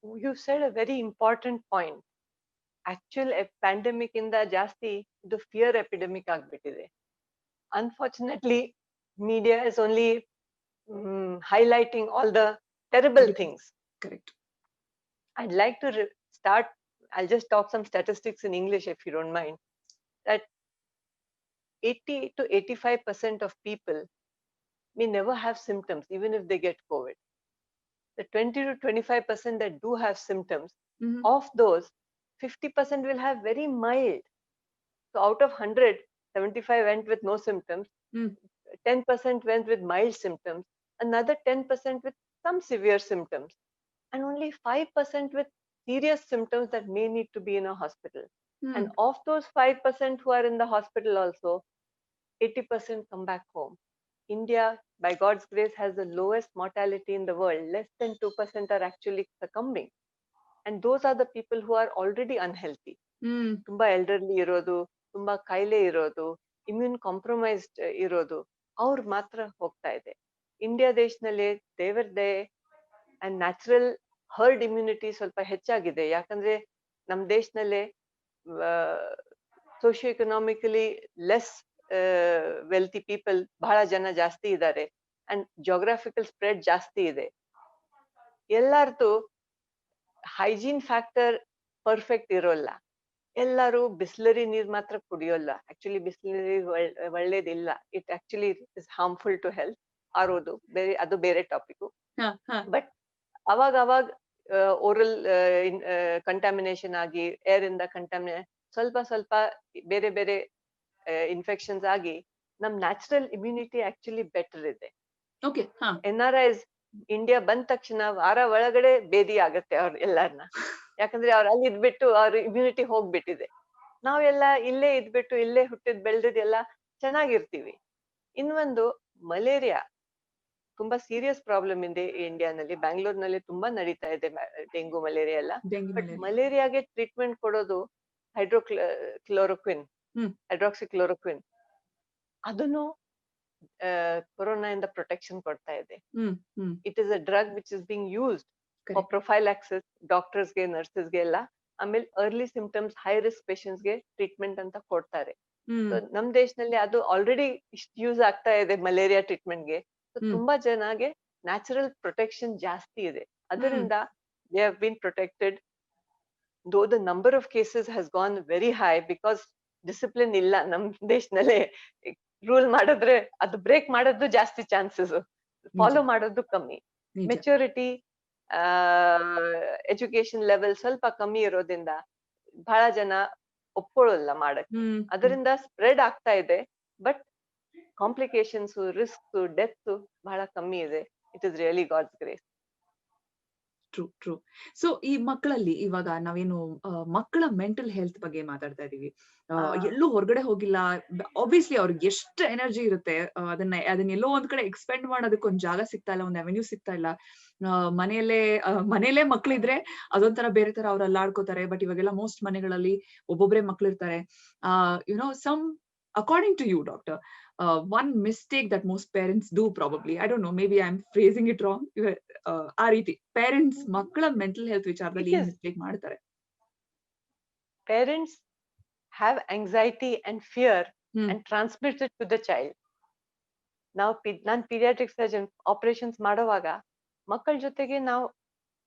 You said a very important point. Actual pandemic ಇಂದ ಜಾಸ್ತಿ ಇದು ಫಿಯರ್ ಎಪಿಡೆಮಿಕ್ ಆಗ್ಬಿಟ್ಟಿದೆ. Unfortunately, media is only highlighting all the terrible things. Correct. I'd like to start, I'll just talk some statistics in English if you don't mind, that 80 to 85% of people may never have symptoms even if they get COVID. The 20 to 25% that do have symptoms, of those 50% will have very mild. So out of 100, 75 went with no symptoms, 10% went with mild symptoms, another 10% with some severe symptoms, and only 5% with serious symptoms that may need to be in a hospital. And of those 5% who are in the hospital also, 80% come back home. India, by God's grace, has the lowest mortality in the world. Less than 2% are actually succumbing. and those are the people who are already unhealthy. ತುಂಬಾ elderly ಇರೋದು, ತುಂಬಾ ಕಾಯಿಲೆ ಇರೋದು, immune compromised ಇರೋದು, ಅವ್ರು ಮಾತ್ರ ಹೋಗ್ತಾ ಇದೆ. ಇಂಡಿಯಾ ದೇಶದಲ್ಲಿ ದೇವರದೇ ಅಂಡ್ ನ್ಯಾಚುರಲ್ ಹರ್ಡ್ ಇಮ್ಯುನಿಟಿ ಸ್ವಲ್ಪ ಹೆಚ್ಚಾಗಿದೆ. ಯಾಕಂದ್ರೆ ನಮ್ ದೇಶನಲ್ಲೇ socio economically less wealthy people ಬಹಳ ಜನ ಜಾಸ್ತಿ ಇದ್ದಾರೆ ಅಂಡ್ ಜೋಗ್ರಾಫಿಕಲ್ ಸ್ಪ್ರೆಡ್ ಜಾಸ್ತಿ ಇದೆ. ಎಲ್ಲಾರ್ದು ಹೈಜೀನ್ ಫ್ಯಾಕ್ಟರ್ ಪರ್ಫೆಕ್ಟ್ ಇರೋಲ್ಲ. ಎಲ್ಲರೂ ಬಿಸ್ಲರಿ ನೀರ್ ಮಾತ್ರ ಕುಡಿಯೋಲ್ಲ. ಆಕ್ಚುಲಿ ಬಿಸ್ಲರಿ ಒಳ್ಳೇದಿಲ್ಲ. It actually is harmful to health. ಆರೋದು ಬೇರೆ, ಅದು ಬೇರೆ ಟಾಪಿಕ್. ಬಟ್ ಅವಾಗ ಓರಲ್ ಕಂಟಾಮಿನೇಷನ್ ಆಗಿ, ಏರ್ ಇಂದ ಸ್ವಲ್ಪ ಸ್ವಲ್ಪ ಬೇರೆ ಬೇರೆ ಇನ್ಫೆಕ್ಷನ್ಸ್ ಆಗಿ ನಮ್ ನ್ಯಾಚುರಲ್ ಇಮ್ಯುನಿಟಿ ಆಕ್ಚುಲಿ ಬೆಟರ್ ಇದೆ. NRIs ಇಂಡಿಯಾ ಬಂದ ತಕ್ಷಣ ವಾರ ಒಳಗಡೆ ಭೇದಿ ಆಗತ್ತೆ ಅವ್ರ ಎಲ್ಲಾರ್ನ. ಯಾಕಂದ್ರೆ ಅವ್ರು ಅಲ್ಲಿ ಇದ್ಬಿಟ್ಟು ಅವ್ರ ಇಮ್ಯುನಿಟಿ ಹೋಗ್ಬಿಟ್ಟಿದೆ. ನಾವೆಲ್ಲ ಇಲ್ಲೇ ಇದ್ಬಿಟ್ಟು ಇಲ್ಲೇ ಹುಟ್ಟಿದ್ ಬೆಳೆದಿದ್ದೆಲ್ಲ ಚೆನ್ನಾಗಿರ್ತೀವಿ. ಇನ್ನೊಂದು ಮಲೇರಿಯಾ ತುಂಬಾ ಸೀರಿಯಸ್ ಪ್ರಾಬ್ಲಮ್ ಇದೆ ಇಂಡಿಯಾನಲ್ಲಿ. ಬ್ಯಾಂಗ್ಳೂರ್ನಲ್ಲಿ ತುಂಬಾ ನಡೀತಾ ಇದೆ ಡೆಂಗು ಮಲೇರಿಯಾ ಎಲ್ಲ. ಬಟ್ ಮಲೇರಿಯಾಗೆ ಟ್ರೀಟ್ಮೆಂಟ್ ಕೊಡೋದು ಹೈಡ್ರಾಕ್ಸಿಕ್ಲೋರೋಕ್ವಿನ್. ಅದನ್ನು ಕೊರೋನಾ ಇಂದ ಪ್ರೊಟೆಕ್ಷನ್ ಕೊಡ್ತಾ ಇದೆ. It is a drug which is being used for prophylaxis, ಡಾಕ್ಟರ್ಸ್ಗೆ, ನರ್ಸಸ್ಗೆ ಎಲ್ಲ. ಆಮೇಲೆ early symptoms, high risk patients ಗೆ ಟ್ರೀಟ್ಮೆಂಟ್ ಅಂತ ಕೊಡ್ತಾರೆ. ನಮ್ ದೇಶದಲ್ಲಿ ಅದು ಆಲ್ರೆಡಿ ಇಷ್ಟು ಯೂಸ್ ಆಗ್ತಾ ಇದೆ ಮಲೇರಿಯಾ ಟ್ರೀಟ್ಮೆಂಟ್ಗೆ. ತುಂಬಾ ಜನಗೆ ನ್ಯಾಚುರಲ್ ಪ್ರೊಟೆಕ್ಷನ್ ಜಾಸ್ತಿ ಇದೆ. ಅದರಿಂದ they have been protected. Though the number of cases has gone very high because discipline ಇಲ್ಲ ನಮ್ ದೇಶದಲ್ಲಿ. ರೂಲ್ ಮಾಡಿದ್ರೆ ಅದು ಬ್ರೇಕ್ ಮಾಡೋದು ಜಾಸ್ತಿ ಚಾನ್ಸಸ್, ಫಾಲೋ ಮಾಡೋದು ಕಮ್ಮಿ. ಮೆಚುರಿಟಿ, ಎಜುಕೇಶನ್ ಲೆವೆಲ್ ಸ್ವಲ್ಪ ಕಮ್ಮಿ ಇರೋದ್ರಿಂದ ಬಹಳ ಜನ ಒಪ್ಕೊಳ್ಳಲ್ಲ ಮಾಡಕ್ಕೆ. ಅದರಿಂದ ಸ್ಪ್ರೆಡ್ ಆಗ್ತಾ ಇದೆ. ಬಟ್ ಕಾಂಪ್ಲಿಕೇಶನ್ಸ್, ರಿಸ್ಕ್, ಡೆತ್ ಬಹಳ ಕಮ್ಮಿ ಇದೆ. It is really God's grace. True. So ಈ ಮಕ್ಕಳಲ್ಲಿ ಇವಾಗ ನಾವೇನು ಮಕ್ಕಳ ಮೆಂಟಲ್ ಹೆಲ್ತ್ ಬಗ್ಗೆ ಮಾತಾಡ್ತಾ ಇದೀವಿ. ಎಲ್ಲೂ ಹೊರಗಡೆ ಹೋಗಿಲ್ಲ, ಆಬ್ವಿಯಸ್ಲಿ ಅವ್ರಿಗೆ ಎಷ್ಟು ಎನರ್ಜಿ ಇರುತ್ತೆ, ಅದನ್ನ ಎಲ್ಲೋ ಒಂದ್ ಕಡೆ ಎಕ್ಸ್ಪೆಂಡ್ ಮಾಡೋದಕ್ಕೆ ಒಂದ್ ಜಾಗ ಸಿಗ್ತಾ ಇಲ್ಲ, ಒಂದ್ ಅವೆನ್ಯೂ ಸಿಗ್ತಾ ಇಲ್ಲ. ಮನೇಲೆ ಮಕ್ಳಿದ್ರೆ ಅದೊಂಥರ ಬೇರೆ ತರ ಅವ್ರು ಅಲ್ಲಾಡ್ಕೋತಾರೆ. ಬಟ್ ಇವಾಗೆಲ್ಲ ಮೋಸ್ಟ್ ಮನೆಗಳಲ್ಲಿ ಒಬ್ಬೊಬ್ರೆ ಮಕ್ಳಿರ್ತಾರೆ. Some according to you, doctor, one mistake that most parents do, probably, I don't know, maybe I'm phrasing it wrong, ಆ ರೀತಿ ಪೇರೆಂಟ್ಸ್ ಮಕ್ಕಳ ಮೆಂಟಲ್ ಹೆಲ್ತ್ ವಿಚಾರದಲ್ಲಿ ಏನ್ ಮಿಸ್ಟೇಕ್ ಮಾಡ್ತಾರೆ? Parents have anxiety and fear and transmit it to the child. Non paediatric surgeon. Operations ಮಾಡುವಾಗ ಮಕ್ಕಳ ಜೊತೆಗೆ ನಾವು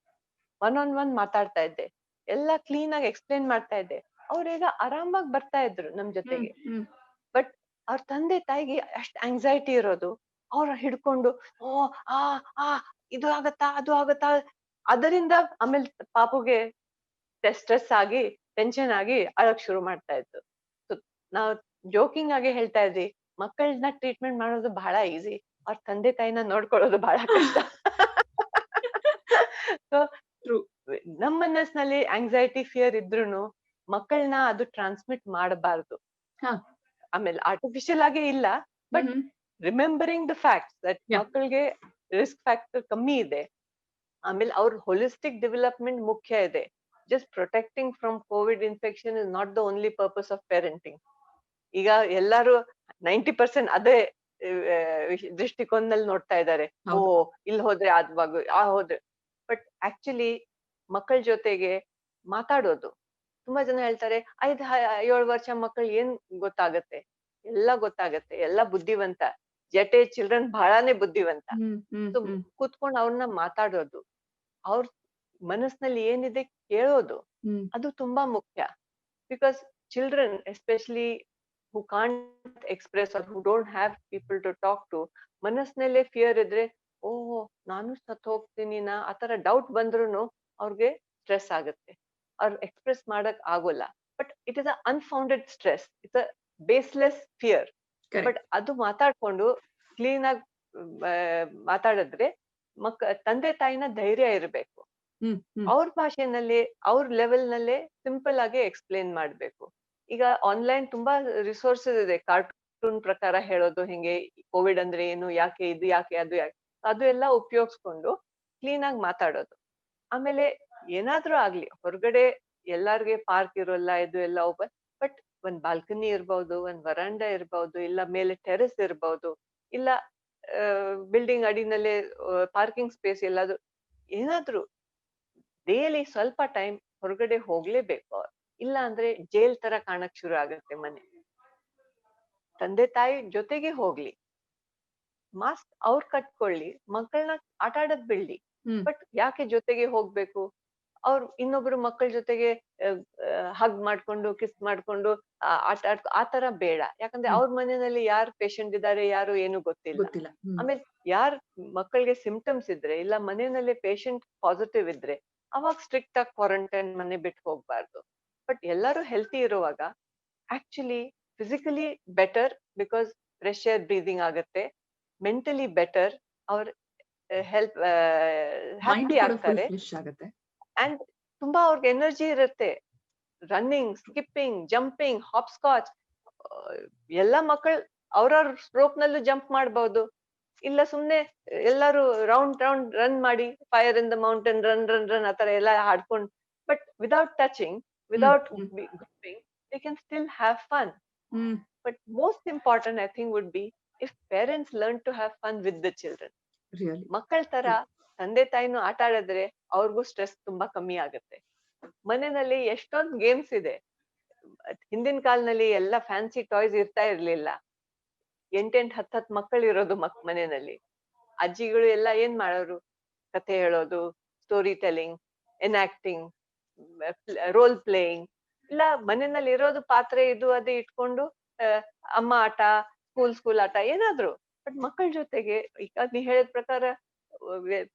ಒನ್ ಮಾತಾಡ್ತಾ ಇದ್ದೆ, ಎಲ್ಲ ಕ್ಲೀನ್ ಆಗಿ ಎಕ್ಸ್ಪ್ಲೇನ್ ಮಾಡ್ತಾ ಇದ್ದೆ. ಅವ್ರೀಗ ಆರಾಮಾಗಿ ಬರ್ತಾ ಇದ್ರು ನಮ್ ಜೊತೆಗೆ. ಬಟ್ ಅವ್ರ ತಂದೆ ತಾಯಿಗೆ ಅಷ್ಟ್ ಆಂಗ್ಸೈಟಿ ಇರೋದು, ಅವ್ರ ಹಿಡ್ಕೊಂಡು ಇದು ಆಗತ್ತಾ, ಅದು ಆಗತ್ತಾ. ಅದರಿಂದ ಆಮೇಲೆ ಪಾಪುಗೆ ಸ್ಟ್ರೆಸ್ ಆಗಿ, ಟೆನ್ಷನ್ ಆಗಿ ಅಳಕ್ ಶುರು ಮಾಡ್ತಾ ಇತ್ತು. ನಾವ್ ಜೋಕಿಂಗ್ ಆಗಿ ಹೇಳ್ತಾ ಇದ್ವಿ, ಮಕ್ಕಳನ್ನ ಟ್ರೀಟ್ಮೆಂಟ್ ಮಾಡೋದು ಬಹಳ ಈಸಿ, ಅವ್ರ ತಂದೆ ತಾಯಿನ ನೋಡ್ಕೊಳ್ಳೋದು ಬಹಳ ಕಷ್ಟ. ಸೊ ನಮ್ಮ ಮನಸ್ಸಿನಲ್ಲಿ ಆಂಗ್ಸೈಟಿ, ಫಿಯರ್ ಇದ್ರೂನು ಮಕ್ಕಳನ್ನ ಅದು ಟ್ರಾನ್ಸ್ಮಿಟ್ ಮಾಡಬಾರ್ದು. ಆಮೇಲೆ ಆರ್ಟಿಫಿಷಿಯಲ್ ಆಗಿ ಇಲ್ಲ, but remembering the facts that ಮಕ್ಕಳಿಗೆ ರಿಸ್ಕ್ ಫ್ಯಾಕ್ಟರ್ ಕಮ್ಮಿ ಇದೆ. ಆಮೇಲೆ ಅವ್ರ ಹೋಲಿಸ್ಟಿಕ್ ಡೆವಲಪ್ಮೆಂಟ್ ಮುಖ್ಯ ಇದೆ. Just protecting from Covid infection is not the only purpose of parenting. ಈಗ ಎಲ್ಲಾರು 90% ಅದೇ ದೃಷ್ಟಿಕೋನದಲ್ಲಿ ನೋಡ್ತಾ ಇದ್ದಾರೆ. ಇಲ್ಲಿ ಹೋದ್ರೆ ಹೋದ್ರೆ. ಬಟ್ ಆಕ್ಚುಲಿ ಮಕ್ಕಳ ಜೊತೆಗೆ ಮಾತಾಡೋದು, ತುಂಬಾ ಜನ ಹೇಳ್ತಾರೆ 5-7 ವರ್ಷ ಮಕ್ಕಳು ಏನ್ ಗೊತ್ತಾಗತ್ತೆ, ಎಲ್ಲ ಗೊತ್ತಾಗತ್ತೆ, ಎಲ್ಲ ಬುದ್ಧಿವಂತ. ಜಟೆ ಚಿಲ್ಡ್ರನ್ ಬಹಳಾನೇ ಬುದ್ಧಿವಂತ. ಕೂತ್ಕೊಂಡು ಅವ್ರನ್ನ ಮಾತಾಡೋದು, ಅವ್ರ ಮನಸ್ಸಿನಲ್ಲಿ ಏನಿದೆ ಕೇಳೋದು, ಅದು ತುಂಬಾ ಮುಖ್ಯ. Because children especially who can't express or who don't have people to talk to, ಮನಸ್ಸಿನಲ್ಲೇ ಫಿಯರ್ ಇದ್ರೆ ನಾನು ಸತ್ ಹೋಗ್ತೀನಿನಾ ಆತರ ಡೌಟ್ ಬಂದ್ರು ಅವ್ರಿಗೆ ಸ್ಟ್ರೆಸ್ ಆಗುತ್ತೆ. ಅವ್ರು ಎಕ್ಸ್ಪ್ರೆಸ್ ಮಾಡಕ್ ಆಗೋಲ್ಲ. But it is a unfounded stress, it's a baseless fear. But ಅದು ಮಾತಾಡ್ಕೊಂಡು ಕ್ಲೀನ್ ಆಗಿ ಮಾತಾಡಿದ್ರೆ ತಂದೆ ತಾಯಿನ ಧೈರ್ಯ ಇರ್ಬೇಕು. ಅವ್ರ ಭಾಷೆನಲ್ಲಿ, ಅವ್ರ ಲೆವೆಲ್ ನಲ್ಲೇ ಸಿಂಪಲ್ ಆಗಿ ಎಕ್ಸ್ಪ್ಲೇನ್ ಮಾಡ್ಬೇಕು. ಈಗ ಆನ್ಲೈನ್ ತುಂಬಾ ರಿಸೋರ್ಸಸ್ ಇದೆ, ಕಾರ್ಟೂನ್ ಪ್ರಕಾರ ಹೇಳೋದು, ಹಿಂಗೆ ಕೋವಿಡ್ ಅಂದ್ರೆ ಏನು, ಯಾಕೆ ಅದು ಯಾಕೆ, ಅದು ಎಲ್ಲ ಉಪಯೋಗಿಸ್ಕೊಂಡು ಕ್ಲೀನ್ ಆಗಿ ಮಾತಾಡೋದು. ಆಮೇಲೆ ಏನಾದ್ರೂ ಆಗ್ಲಿ ಹೊರಗಡೆ ಎಲ್ಲಾರ್ಗೆ ಪಾರ್ಕ್ ಇರೋಲ್ಲ, ಇದು ಎಲ್ಲ ಓಪನ್, ಬಟ್ ಒಂದ್ ಬಾಲ್ಕನಿ ಇರ್ಬಹುದು, ಒಂದ್ ವರಾಂಡ ಇರ್ಬಹುದು, ಇಲ್ಲ ಮೇಲೆ ಟೆರೆಸ್ ಇರ್ಬಹುದು, ಇಲ್ಲ ಬಿಲ್ಡಿಂಗ್ ಅಡಿನಲ್ಲೇ ಪಾರ್ಕಿಂಗ್ ಸ್ಪೇಸ್ ಎಲ್ಲಾದ್ರೂ, ಏನಾದ್ರೂ ಡೈಲಿ ಸ್ವಲ್ಪ ಟೈಮ್ ಹೊರಗಡೆ ಹೋಗ್ಲೇಬೇಕು ಅವ್ರು. ಇಲ್ಲ ಅಂದ್ರೆ ಜೈಲ್ ತರ ಕಾಣಕ್ ಶುರು ಆಗುತ್ತೆ ಮನೆ. ತಂದೆ ತಾಯಿ ಜೊತೆಗೆ ಹೋಗ್ಲಿ, ಮಾಸ್ಕ್ ಅವ್ರು ಕಟ್ಕೊಳ್ಳಿ, ಮಕ್ಕಳನ್ನ ಆಟ ಆಡಕ್ ಬಿಡ್ಲಿ, ಬಟ್ ಯಾಕೆ ಜೊತೆಗೆ ಹೋಗ್ಬೇಕು? ಅವ್ರು ಇನ್ನೊಬ್ರು ಮಕ್ಕಳ ಜೊತೆಗೆ ಹಗ್ ಮಾಡ್ಕೊಂಡು ಕಿಸ್ ಮಾಡ್ಕೊಂಡು ಆಟ ಆತರ ಬೇಡ. ಯಾಕಂದ್ರೆ ಅವ್ರ ಮನೆಯಲ್ಲಿ ಯಾರು ಪೇಷಂಟ್ ಇದ್ದಾರೆ, ಯಾರು ಏನು ಗೊತ್ತಿಲ್ಲ. ಆಮೇಲೆ ಯಾರ್ ಮಕ್ಕಳಿಗೆ ಸಿಂಪ್ಟಮ್ಸ್ ಇದ್ರೆ, ಇಲ್ಲ ಮನೆಯಲ್ಲಿ ಪೇಷಂಟ್ ಪಾಸಿಟಿವ್ ಇದ್ರೆ, ಅವಾಗ ಸ್ಟ್ರಿಕ್ಟ್ ಆಗಿ ಕ್ವಾರಂಟೈನ್ ಮನೆ ಬಿಟ್ಟು ಹೋಗ್ಬಾರ್ದು. ಬಟ್ ಎಲ್ಲರೂ ಹೆಲ್ತಿ ಇರುವಾಗ actually physically better, because fresh air breathing ಆಗುತ್ತೆ, ಮೆಂಟಲಿ ಬೆಟರ್, ಅವ್ರ ಹೆಲ್ಪ್ ಹ್ಯಾಪಿ ಆಗ್ತಾರೆ, ಅಂಡ್ ತುಂಬಾ ಅವ್ರಿಗೆ ಎನರ್ಜಿ ಇರುತ್ತೆ. ರನ್ನಿಂಗ್, ಸ್ಕಿಪ್ಪಿಂಗ್, ಜಂಪಿಂಗ್, ಹಾಪ್ ಸ್ಕಾಚ್, ಎಲ್ಲ ಮಕ್ಕಳು ಅವ್ರವ್ರ ಸ್ಟ್ರೋಕ್ ನಲ್ಲೂ ಜಂಪ್ ಮಾಡ್ಬಹುದು. ಇಲ್ಲ ಸುಮ್ನೆ ಎಲ್ಲಾರು ರೌಂಡ್ ರೌಂಡ್ ರನ್ ಮಾಡಿ, fire in the mountain run run run ಆತರ ಎಲ್ಲ ಹಾಡ್ಕೊಂಡು, but without touching, without grouping, they can still have fun. But most important, I think, would be if parents learn to have fun with the children. ಮಕ್ಕಳ ತರ ತಂದೆ ತಾಯಿನೂ ಆಟ ಆಡಿದ್ರೆ ಅವ್ರಿಗೂ stress ತುಂಬಾ ಕಮ್ಮಿ ಆಗುತ್ತೆ. ಮನೆಯಲ್ಲಿ ಎಷ್ಟೊಂದು ಗೇಮ್ಸ್ ಇದೆ. ಹಿಂದಿನ ಕಾಲದಲ್ಲಿ ಎಲ್ಲ ಫ್ಯಾನ್ಸಿ ಟಾಯ್ಸ್ ಇರ್ತಾ ಇರ್ಲಿಲ್ಲ. 8 10 ಮಕ್ಕಳು ಇರೋದು ಮನೆಯಲ್ಲಿ. ಅಜ್ಜಿಗಳು ಎಲ್ಲ ಏನ್ ಮಾಡೋರು? ಕಥೆ ಹೇಳೋದು, ಸ್ಟೋರಿ ಟೆಲಿಂಗ್, ಎನ್ಆಕ್ಟಿಂಗ್, ರೋಲ್ ಪ್ಲೇಯಿಂಗ್, ಇಲ್ಲ ಮನೆಯಲ್ಲಿ ಇರೋದು ಪಾತ್ರೆ ಇದು ಅದು ಇಟ್ಕೊಂಡು ಅಮ್ಮ ಆಟ, ಸ್ಕೂಲ್ ಆಟ ಏನಾದ್ರು. ಬಟ್ ಮಕ್ಕಳ ಜೊತೆಗೆ ಈಗ ನೀ ಹೇಳಿದ ಪ್ರಕಾರ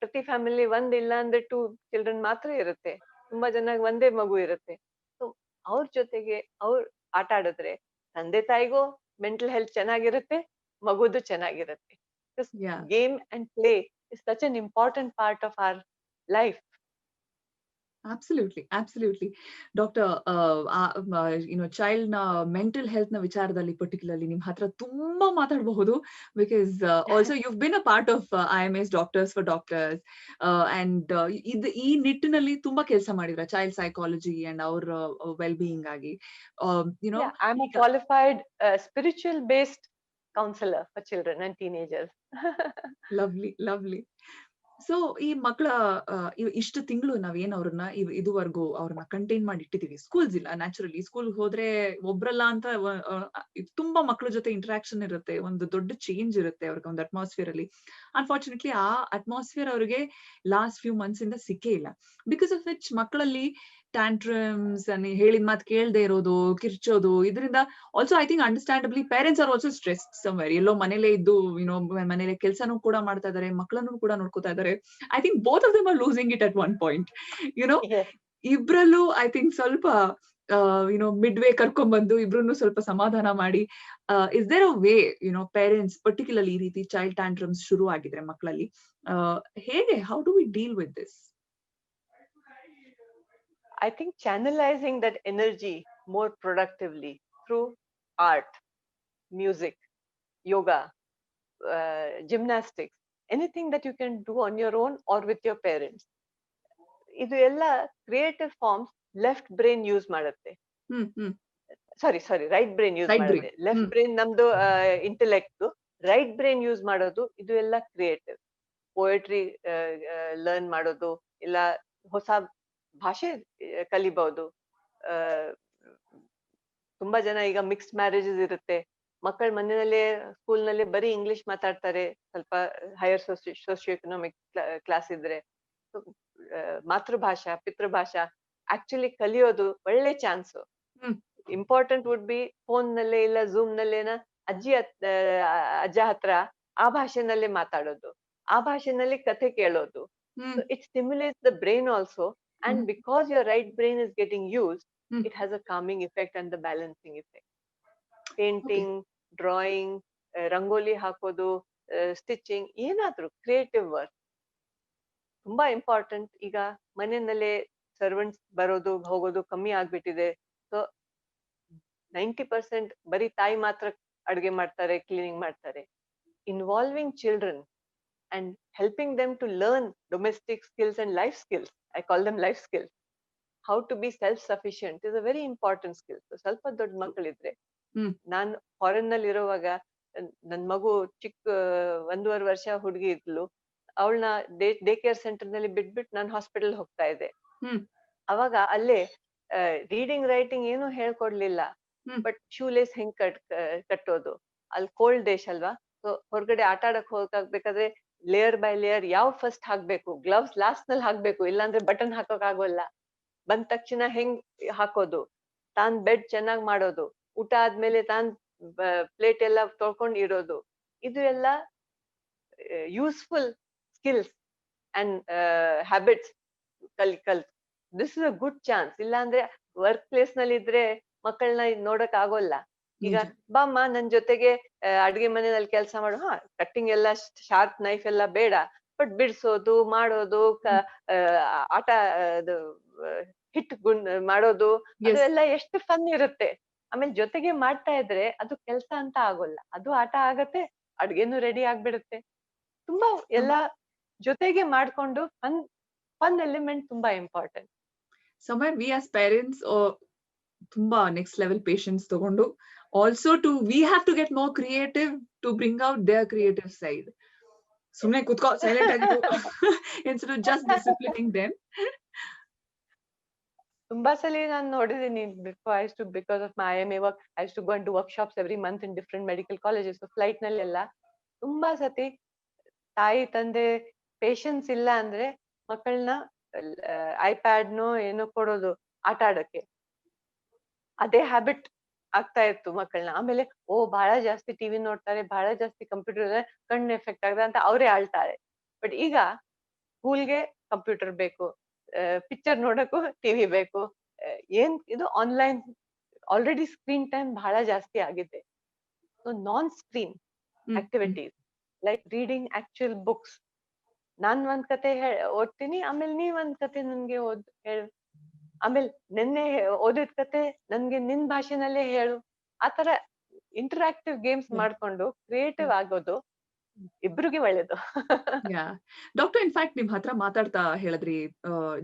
ಪ್ರತಿ ಫ್ಯಾಮಿಲಿ ಇಲ್ಲ ಅಂದ್ರೆ 2 ಚಿಲ್ಡ್ರನ್ ಮಾತ್ರ ಇರುತ್ತೆ. ತುಂಬಾ ಜನ ಒಂದೇ ಮಗು ಇರುತ್ತೆ. ಸೊ ಅವ್ರ ಜೊತೆಗೆ ಅವ್ರು ಆಟ ಆಡಿದ್ರೆ ತಂದೆ ತಾಯಿಗೂ ಮೆಂಟಲ್ ಹೆಲ್ತ್ ಚೆನ್ನಾಗಿರುತ್ತೆ, ಮಗುದು ಚೆನ್ನಾಗಿರುತ್ತೆ. Game and play is such an important part of our life. Absolutely. Doctor, child na mental health na vicharadalli particularly nim hatra tumba matadಬಹುದು, because also you've been a part of IMS Doctors for Doctors, and ee nittinalli tumba ಕೆಲಸ ಮಾಡಿದ್ರ child psychology and our well-being agi. I'm a qualified spiritual based counselor for children and teenagers. Lovely. So ಈ ಮಕ್ಕಳ ಇಷ್ಟು ತಿಂಗಳು ನಾವೇನ್ ಅವ್ರನ್ನ ಇದುವರೆಗೂ ಅವ್ರನ್ನ ಕಂಟೈನ್ ಮಾಡಿ ಇಟ್ಟಿದೀವಿ. ಸ್ಕೂಲ್ಸ್ ಇಲ್ಲ, ನ್ಯಾಚುರಲಿ ಸ್ಕೂಲ್ ಹೋದ್ರೆ ಒಬ್ರಲ್ಲ ಅಂತ ತುಂಬಾ ಮಕ್ಕಳ ಜೊತೆ ಇಂಟರಾಕ್ಷನ್ ಇರುತ್ತೆ, ಒಂದು ದೊಡ್ಡ ಚೇಂಜ್ ಇರುತ್ತೆ ಅವ್ರಿಗೆ ಒಂದು ಅಟ್ಮಾಸ್ಫಿಯರ್ ಅಲ್ಲಿ. ಅನ್ಫಾರ್ಚುನೇಟ್ಲಿ ಆ ಅಟ್ಮಾಸ್ಫಿಯರ್ ಅವ್ರಿಗೆ ಲಾಸ್ಟ್ ಫ್ಯೂ ಮಂತ್ಸ್ ಇಂದ ಸಿಕ್ಕೇ ಇಲ್ಲ. ಬಿಕಾಸ್ ಆಫ್ ವಿಚ್ ಮಕ್ಕಳಲ್ಲಿ ಟ್ಯಾಂಟ್ರಮ್ಸ್, ಹೇಳಿದ ಮಾತು ಕೇಳದೆ ಇರೋದು, ಕಿರ್ಚೋದು, ಇದರಿಂದ also I think understandably parents are also stressed somewhere. ಎಲ್ಲೋ ಮನೇಲೆ ಇದ್ದು ಮನೇಲೆ ಕೆಲಸನೂ ಕೂಡ ಮಾಡ್ತಾ ಇದಾರೆ, ಮಕ್ಕಳನ್ನು ಕೂಡ ನೋಡ್ಕೋತಾ ಇದಾರೆ. I think both of them are losing it at one point. ಇಬ್ರಲ್ಲೂ ಐ ಥಿಂಕ್ ಸ್ವಲ್ಪ ಮಿಡ್ ವೇ ಕರ್ಕೊಂಡ್ ಬಂದು ಇಬ್ರನ್ನು ಸ್ವಲ್ಪ ಸಮಾಧಾನ ಮಾಡಿ, is there a way parents particularly ಈ ರೀತಿ ಚೈಲ್ಡ್ ಟ್ಯಾಂಟ್ರಮ್ಸ್ ಶುರು ಆಗಿದ್ರೆ ಮಕ್ಕಳಲ್ಲಿ ಹೇಗೆ, how do we deal with this? I think channelizing that energy more productively through art, music, yoga, gymnastics, anything that you can do on your own or with your parents. Idu ella creative forms left brain use ಮಾಡುತ್ತೆ. Sorry, right brain use ಮಾಡುತ್ತೆ. Left brain ನಮ್ದು intellect, right brain use ಮಾಡೋದು, ಇದು ಎಲ್ಲ creative. Poetry learn ಮಾಡೋದು, ಇಲ್ಲ ಹೊಸ ಭಾಷೆ ಕಲಿಬಹುದು. ತುಂಬಾ ಜನ ಈಗ ಮಿಕ್ಸ್ಡ್ ಮ್ಯಾರೇಜಸ್ ಇರುತ್ತೆ. ಮಕ್ಕಳ ಮನೆಯಲ್ಲೇ ಸ್ಕೂಲ್ ನಲ್ಲಿ ಬರೀ ಇಂಗ್ಲಿಷ್ ಮಾತಾಡ್ತಾರೆ, ಸ್ವಲ್ಪ ಹೈಯರ್ ಸೋಶಿಯೋ ಎಕನಾಮಿಕ್ ಕ್ಲಾಸ್ ಇದ್ರೆ. ಮಾತೃಭಾಷಾ, ಪಿತೃಭಾಷಾ ಆಕ್ಚುಲಿ ಕಲಿಯೋದು ಒಳ್ಳೆ chance. Important would be phone ನಲ್ಲೇ ಇಲ್ಲ ಝೂಮ್ ನಲ್ಲೇನ ಅಜ್ಜ ಹತ್ರ ಆ ಭಾಷೆನಲ್ಲೇ ಮಾತಾಡೋದು, ಆ ಭಾಷೆನಲ್ಲಿ ಕಥೆ ಕೇಳೋದು. It stimulates the brain also, and because your right brain is getting used, it has a calming effect and the balancing effect. Painting, drawing, rangoli hakodu, stitching, ಏನಾದ್ರೂ creative work ತುಂಬಾ ಇಂಪಾರ್ಟೆಂಟ್. ಈಗ ಮನೆಯಲ್ಲೇ ಸರ್ವೆಂಟ್ಸ್ ಬರೋದು ಹೋಗೋದು ಕಮ್ಮಿ ಆಗ್ಬಿಟ್ಟಿದೆ. So 90% ಬರೀ ತಾಯಿ ಮಾತ್ರ ಅಡುಗೆ ಮಾಡ್ತಾರೆ, ಕ್ಲೀನಿಂಗ್ ಮಾಡ್ತಾರೆ. Involving children and helping them to learn domestic skills and life skills I call them life skills. How to be self-sufficient is a very important skill. So ಸ್ವಲ್ಪ ದೊಡ್ಡ ಮಕ್ಕಳಿದ್ರೆ, ನಾನ್ ಫಾರಿನ್ ನಲ್ಲಿ ಇರುವಾಗ ನನ್ ಮಗು ಚಿಕ್ಕ 1.5 ವರ್ಷ ಹುಡುಗಿ ಇದ್ಲು, ಅವಳನ್ನ ಡೇ ಕೇರ್ ಸೆಂಟರ್ ನಲ್ಲಿ ಬಿಟ್ಬಿಟ್ಟು ನಾನು ಹಾಸ್ಪಿಟಲ್ ಹೋಗ್ತಾ ಇದ್ದೆ. ಅವಾಗ ಅಲ್ಲೇ ರೀಡಿಂಗ್ ರೈಟಿಂಗ್ ಏನು ಹೇಳ್ಕೊಡ್ಲಿಲ್ಲ, ಬಟ್ ಶೂಲೇಸ್ ಹೆಂಗ್ ಕಟ್ಟೋದು, ಅಲ್ಲಿ ಕೋಲ್ಡ್ ದೇಶ ಅಲ್ವಾ, ಸೊ ಹೊರಗಡೆ ಆಟ ಆಡಕ್ ಹೋಗ್ಬೇಕಾದ್ರೆ ಲೇಯರ್ ಬೈ ಲೇಯರ್ ಯಾವ ಫಸ್ಟ್ ಹಾಕ್ಬೇಕು, ಗ್ಲವ್ಸ್ ಲಾಸ್ಟ್ ನಲ್ಲಿ ಹಾಕ್ಬೇಕು, ಇಲ್ಲಾಂದ್ರೆ ಬಟನ್ ಹಾಕೋಕ್ ಆಗೋಲ್ಲ, ಬಂದ ತಕ್ಷಣ ಹೆಂಗ್ ಹಾಕೋದು, ತಾನ್ ಬೆಡ್ ಚೆನ್ನಾಗ್ ಮಾಡೋದು, ಊಟ ಆದ್ಮೇಲೆ ತಾನ್ ಪ್ಲೇಟ್ ಎಲ್ಲ ತೊಳ್ಕೊಂಡ್ ಇರೋದು, ಇದು ಎಲ್ಲ ಯೂಸ್ಫುಲ್ ಸ್ಕಿಲ್ಸ್ ಅಂಡ್ ಹ್ಯಾಬಿಟ್ಸ್ ಕಲ್ this is a good chance. ಇಲ್ಲಾಂದ್ರೆ ವರ್ಕ್ ಪ್ಲೇಸ್ ನಲ್ಲಿ ಇದ್ರೆ ಮಕ್ಕಳನ್ನ ನೋಡಕ್ ಆಗೋಲ್ಲ. ಈಗ ಬಾಮ್ಮ ನನ್ ಜೊತೆಗೆ ಅಡ್ಗೆ ಮನೆಯಲ್ಲಿ ಕೆಲಸ ಮಾಡು, ಕಟ್ಟಿಂಗ್ ಎಲ್ಲ ಶಾರ್ಪ್ ನೈಫ್ ಎಲ್ಲ ಬೇಡ, ಬಟ್ ಬಿಡ್ಸೋದು ಮಾಡೋದು, ಆಟ ಹಿಟ್ ಮಾಡೋದು, ಅದೆಲ್ಲ ಎಷ್ಟು ಫನ್ ಇರುತ್ತೆ. ಆಮೇಲೆ ಜೊತೆಗೆ ಮಾಡ್ತಾ ಇದ್ರೆ ಅದು ಕೆಲ್ಸ ಅಂತ ಆಗೋಲ್ಲ, ಅದು ಆಟ ಆಗತ್ತೆ, ಅಡ್ಗೆನು ರೆಡಿ ಆಗ್ಬಿಡುತ್ತೆ. ತುಂಬಾ ಎಲ್ಲ ಜೊತೆಗೆ ಮಾಡ್ಕೊಂಡು ಫನ್ ಎಲಿಮೆಂಟ್ ತುಂಬಾ important. Somewhere we as parents ತುಂಬಾ next level patience ತಗೊಂಡು also we have to get more creative to bring out their creative side. ಸುಮ್ನೆ ಕೂತ್ಕೋ ಸೈಲೆಂಟ್ ಆಗಿ instead of just disciplining them. ತುಂಬಾ ಸಲ ನಾನು ನೋಡಿದೀನಿ, because of my IMA work, I used to go and do workshops every month in different medical colleges. So flight ನಲ್ಲೆಲ್ಲ ತುಂಬಾ ಸತಿ ತಾಯಿ ತಂದೆ ಪೇಶನ್ಸ್ ಇಲ್ಲ ಅಂದ್ರೆ ಮಕ್ಕಳನ್ನ ಐಪ್ಯಾಡ್ನೋ ಏನೋ ಕೊಡೋದು ಆಟ ಆಡಕ್ಕೆ, ಅದೇ ಹ್ಯಾಬಿಟ್ ಆಗ್ತಾ ಇತ್ತು ಮಕ್ಕಳನ್ನ. ಆಮೇಲೆ ಬಹಳ ಜಾಸ್ತಿ ಟಿವಿ ನೋಡ್ತಾರೆ, ಬಹಳ ಜಾಸ್ತಿ ಕಂಪ್ಯೂಟರ್ ಕಣ್ಣು ಎಫೆಕ್ಟ್ ಆಗಿದೆ ಅಂತ ಅವರೇ ಆಳ್ತಾರೆ. ಬಟ್ ಈಗ ಸ್ಕೂಲ್ಗೆ ಕಂಪ್ಯೂಟರ್ ಬೇಕು, ಪಿಕ್ಚರ್ ನೋಡಕ್ಕೂ ಟಿವಿ ಬೇಕು, ಏನ್ ಇದು ಆನ್ಲೈನ್, ಆಲ್ರೆಡಿ ಸ್ಕ್ರೀನ್ ಟೈಮ್ ಬಹಳ ಜಾಸ್ತಿ ಆಗಿದೆ. So non screen activities like reading actual books, ನಾನ್ ಒಂದ್ ಕತೆ ಓದ್ತೀನಿ, ಆಮೇಲೆ ನೀವ್ ಒಂದ್ ಕತೆ ನನ್ಗೆ ಹೇಳು, ಆಮೇಲೆ ನಿನ್ನೆ ಓದಿದ ಕತೆ ನನ್ಗೆ ನಿನ್ ಭಾಷೆನಲ್ಲೇ ಹೇಳು, ಆತರ ಇಂಟರಾಕ್ಟಿವ್ ಗೇಮ್ಸ್ ಮಾಡ್ಕೊಂಡು ಕ್ರಿಯೇಟಿವ್ ಆಗೋದು ಇಬ್ರಿಗೆ ಒಳ್ಳೇದು. ಡಾಕ್ಟರ್, ಇನ್ಫ್ಯಾಕ್ಟ್ ನಿಮ್ ಹತ್ರ ಮಾತಾಡ್ತಾ ಹೇಳಿದ್ರಿ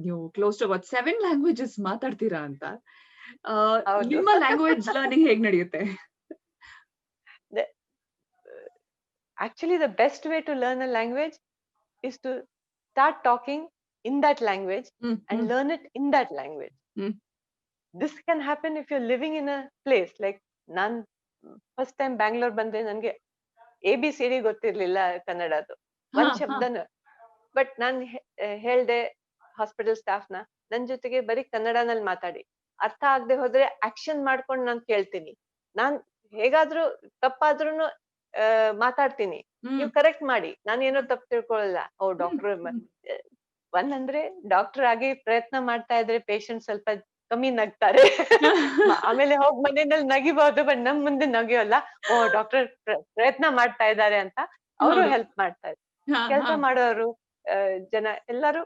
ನೀವು ಕ್ಲೋಸ್ ಟು 7 ಲ್ಯಾಂಗ್ವೇಜಸ್ ಮಾತಾಡ್ತೀರಾ ಅಂತ. ನಿಮ್ಮ ಲ್ಯಾಂಗ್ವೇಜ್ ಲರ್ನಿಂಗ್ ಹೇಗ್ ನಡೆಯುತ್ತೆ? Actually, the best way to learn a language is to start talking in that language and learn it in that language. This can happen if you're living in a place like nan first time Bangalore bande nange ABCD ಗೊತ್ತಿರ್ಲಿಲ್ಲ ಕನ್ನಡದು ಒಂದ್ ಶಬ್ದನ, but ನಾನ್ ಹೇಳ್ದೆ hospital staff ನನ್ ಜೊತೆಗೆ ಬರೀ ಕನ್ನಡನಲ್ಲಿ ಮಾತಾಡಿ, ಅರ್ಥ ಆಗದೆ ಹೋದ್ರೆ ಆಕ್ಷನ್ ಮಾಡ್ಕೊಂಡು ನಾನ್ ಕೇಳ್ತೀನಿ, ನಾನ್ ಹೇಗಾದ್ರೂ ತಪ್ಪಾದ್ರೂನು ಮಾತಾಡ್ತೀನಿ, ನೀವು ಕರೆಕ್ಟ್ ಮಾಡಿ, ನಾನು ಏನೋ ತಪ್ಪು ತಿಳ್ಕೊಳ್ಳಲ್ಲ. ಡಾಕ್ಟರ್ ಒಂದಂದ್ರೆ ಡಾಕ್ಟರ್ ಆಗಿ ಪ್ರಯತ್ನ ಮಾಡ್ತಾ ಇದ್ರೆ ಪೇಷಂಟ್ ಸ್ವಲ್ಪ ಕಮ್ಮಿ ನಗ್ತಾರೆ, ಆಮೇಲೆ ಹೋಗ್ ಮನೆಯಲ್ಲಿ ನಗಿಬಹುದು, ಬಟ್ ನಮ್ ಮುಂದೆ ನಗಿಯೋಲ್ಲ. ಡಾಕ್ಟರ್ ಪ್ರಯತ್ನ ಮಾಡ್ತಾ ಇದ್ದಾರೆ ಅಂತ ಅವರು ಹೆಲ್ಪ್ ಮಾಡ್ತಾ ಇದ್ದಾರೆ. ಕೆಲಸ ಮಾಡೋರು ಜನ ಎಲ್ಲರೂ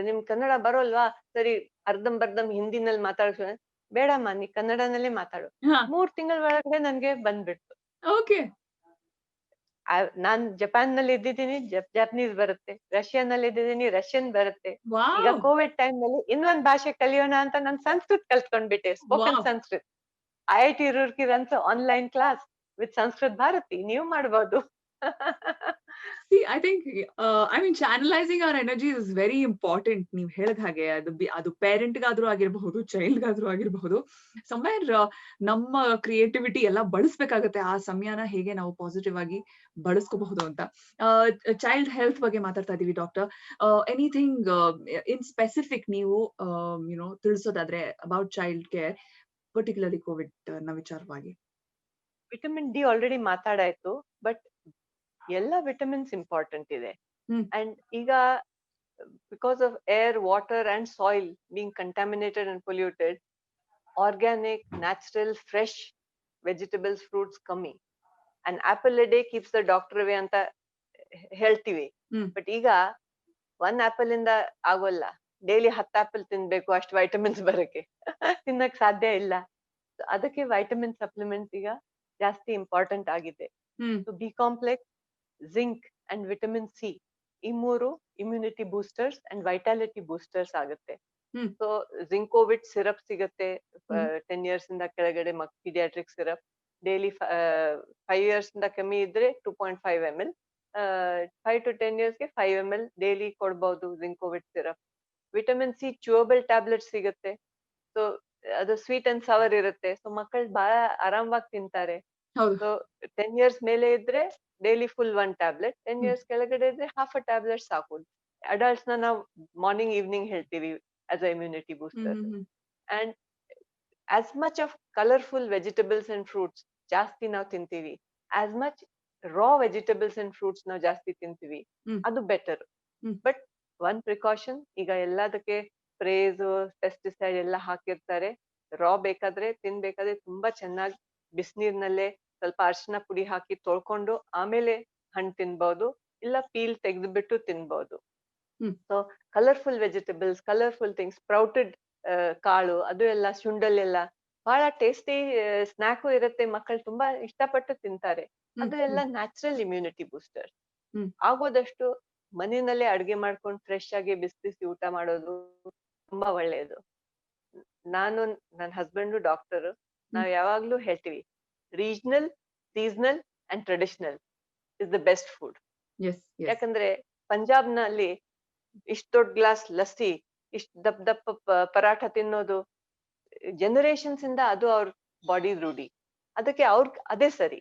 ನಿಮ್ ಕನ್ನಡ ಬರೋಲ್ವಾ, ಸರಿ ಅರ್ಧಂಬರ್ಧಂ ಹಿಂದಿನಲ್ಲಿ ಮಾತಾಡ್ಸ, ಬೇಡಮ್ಮ ನೀ ಕನ್ನಡನಲ್ಲೇ ಮಾತಾಡು. 3 ತಿಂಗಳ ಒಳಗಡೆ ನನ್ಗೆ ಬಂದ್ಬಿಡ್ತು. ನಾನ್ ಜಪಾನ್ ನಲ್ಲಿ ಇದ್ದಿದ್ದೀನಿ, ಜಪನೀಸ್ ಬರುತ್ತೆ, ರಷ್ಯಾನಲ್ಲಿ ಇದ್ದಿದ್ದೀನಿ, ರಷ್ಯನ್ ಬರುತ್ತೆ. ಈಗ ಕೋವಿಡ್ ಟೈಮ್ ನಲ್ಲಿ ಇನ್ನೊಂದ್ ಭಾಷೆ ಕಲಿಯೋಣ ಅಂತ ನಾನ್ ಸಂಸ್ಕೃತ್ ಕಲ್ತ್ಕೊಂಡ್ಬಿಟ್ಟೆ, spoken Sanskrit. IIT Roorkee runs online class with Sanskrit Bharati, ನೀವು ಮಾಡ್ಬೋದು. See, I think, channelizing our energy is very important. ನೀವ್ ಹೇಳಿದ ಹಾಗೆ ಅದು ಪೇರೆಂಟ್ ಗಾದ್ರೂ ಆಗಿರಬಹುದು, ಚೈಲ್ಡ್ ಗಾದ್ರೂ ಆಗಿರಬಹುದು, ಸಮ್ವೇರ್ ನಮ್ಮ ಕ್ರಿಯೇಟಿವಿಟಿ ಎಲ್ಲ ಬಳಸ್ಬೇಕಾಗತ್ತೆ. ಆ ಸಮಯನ ಹೇಗೆ ನಾವು ಪಾಸಿಟಿವ್ ಆಗಿ ಬಳಸ್ಕೋಬಹುದು ಅಂತ. ಚೈಲ್ಡ್ ಹೆಲ್ತ್ ಬಗ್ಗೆ ಮಾತಾಡ್ತಾ ಇದೀವಿ ಡಾಕ್ಟರ್. ಎನಿಥಿಂಗ್ ಇನ್ ಸ್ಪೆಸಿಫಿಕ್ ನೀವು ತಿಳಿಸೋದಾದ್ರೆ about child care, particularly covid ನ ವಿಚಾರವಾಗಿ? ವಿಟಮಿನ್ ಡಿ ಆಲ್ರೆಡಿ ಮಾತಾಡಾಯ್ತು, ಬಟ್ ಎಲ್ಲ ವಿಟಮಿನ್ಸ್ ಇಂಪಾರ್ಟೆಂಟ್ ಇದೆ. ಅಂಡ್ ಈಗ because of air, water and soil being contaminated and polluted, organic, natural, fresh vegetables, fruits ಕಮ್ಮಿ. And apple a day keeps the doctor away ಅಂತ ಹೇಳ್ತೀವಿ, but ಈಗ 1 apple ಇಂದ ಆಗೋಲ್ಲ, ಡೈಲಿ 10 ಆಪಲ್ ತಿನ್ಬೇಕು ಅಷ್ಟು ವೈಟಮಿನ್ಸ್ ಬರಕ್ಕೆ. ತಿನ್ನಕ್ ಸಾಧ್ಯ ಇಲ್ಲ. ಅದಕ್ಕೆ ವೈಟಮಿನ್ ಸಪ್ಲಿಮೆಂಟ್ಸ್ ಈಗ ಜಾಸ್ತಿ ಇಂಪಾರ್ಟೆಂಟ್ ಆಗಿದೆ. B complex, zinc and vitamin C ಈ ಮೂರು immunity boosters and vitality boosters ಆಗುತ್ತೆ. ಸೊ ಜಿಂಕೋವಿಟ್ ಸಿರಪ್ ಸಿಗುತ್ತೆ 10 years ಇಂದ ಕೆಳಗಡೆ ಪೀಡಿಯಾಟ್ರಿಕ್ ಸಿರಪ್. ಡೈಲಿ 5 years ಇಂದ ಕಮ್ಮಿ ಇದ್ರೆ 2.5 ml, 5 to 10 years ಗೆ 5 ml ಡೈಲಿ ಕೊಡ್ಬಹುದು Zincovit syrup. Vitamin C chewable tablet ಸಿಗುತ್ತೆ. ಸೊ ಅದು ಸ್ವೀಟ್ ಅಂಡ್ ಸವರ್ ಇರುತ್ತೆ. ಸೊ ಮಕ್ಕಳು ಬಹಳ ಆರಾಮವಾಗಿ ತಿಂತಾರೆ. ಸೊ 10 years ಮೇಲೆ ಇದ್ರೆ ಡೈಲಿ ಫುಲ್ 1 ಟ್ಯಾಬ್ಲೆಟ್, 10 years ಕೆಳಗಡೆ ಇದ್ರೆ half a ಟ್ಯಾಬ್ಲೆಟ್ ಸಾಕು. ಅಡಲ್ಟ್ಸ್ ನ ನಾವು ಮಾರ್ನಿಂಗ್ ಈವ್ನಿಂಗ್ ಹೇಳ್ತೀವಿ as a immunity booster. And as much of colorful vegetables and fruits ಜಾಸ್ತಿ ನಾವು ತಿಂತೀವಿ, as much raw vegetables and fruits ನಾವು ಜಾಸ್ತಿ ತಿಂತೀವಿ, ಅದು ಬೆಟರ್. ಬಟ್ ಒನ್ ಪ್ರಿಕಾಷನ್, ಈಗ ಎಲ್ಲದಕ್ಕೆ ಸ್ಪ್ರೇಸ್ ಪೆಸ್ಟಿಸೈಡ್ ಎಲ್ಲ ಹಾಕಿರ್ತಾರೆ. ರಾ ಬೇಕಾದ್ರೆ ತಿನ್ಬೇಕಾದ್ರೆ ತುಂಬಾ ಚೆನ್ನಾಗಿ ಬಿಸಿನೀರ್ನಲ್ಲೇ ಸ್ವಲ್ಪ ಅರಿಶಿನ ಪುಡಿ ಹಾಕಿ ತೊಳ್ಕೊಂಡು ಆಮೇಲೆ ಹಣ್ಣು ತಿನ್ಬಹುದು, ಇಲ್ಲ ಪೀಲ್ ತೆಗೆದ್ಬಿಟ್ಟು ತಿನ್ಬಹುದು. So colourful vegetables, colourful things, sprouted ಕಾಳು, ಅದು ಎಲ್ಲ ಶುಂಡಲ್ಲೆಲ್ಲ ಬಹಳ ಟೇಸ್ಟಿ ಸ್ನಾಕು ಇರುತ್ತೆ. ಮಕ್ಕಳು ತುಂಬಾ ಇಷ್ಟಪಟ್ಟು ತಿಂತಾರೆ. ಅದು ಎಲ್ಲ ನ್ಯಾಚುರಲ್ ಇಮ್ಯುನಿಟಿ ಬೂಸ್ಟರ್. ಆಗೋದಷ್ಟು ಮನೆಯಲ್ಲೇ ಅಡ್ಗೆ ಮಾಡ್ಕೊಂಡು ಫ್ರೆಶ್ ಆಗಿ ಬಿಸಿ ಬಿಸಿ ಊಟ ಮಾಡೋದು ತುಂಬಾ ಒಳ್ಳೆಯದು. ನಾನು ನನ್ನ ಹಸ್ಬೆಂಡು ಡಾಕ್ಟರ್, ನಾವ್ ಯಾವಾಗ್ಲೂ ಹೇಳ್ತೀವಿ regional, seasonal and traditional is the best food. ಯಾಕಂದ್ರೆ ಪಂಜಾಬ್ ನಲ್ಲಿ ಇಷ್ಟ ದೊಡ್ಡ ಗ್ಲಾಸ್ ಲಸ್ಸಿ, ಇಷ್ಟ ದಪ್ಪ ದಪ್ಪ ಪರಾಠ ತಿನ್ನೋದು ಜನರೇಷನ್ಸ್ ಇಂದ ಅದು ಅವ್ರ ಬಾಡಿ ರೂಢಿ, ಅದಕ್ಕೆ ಅದೇ ಸರಿ.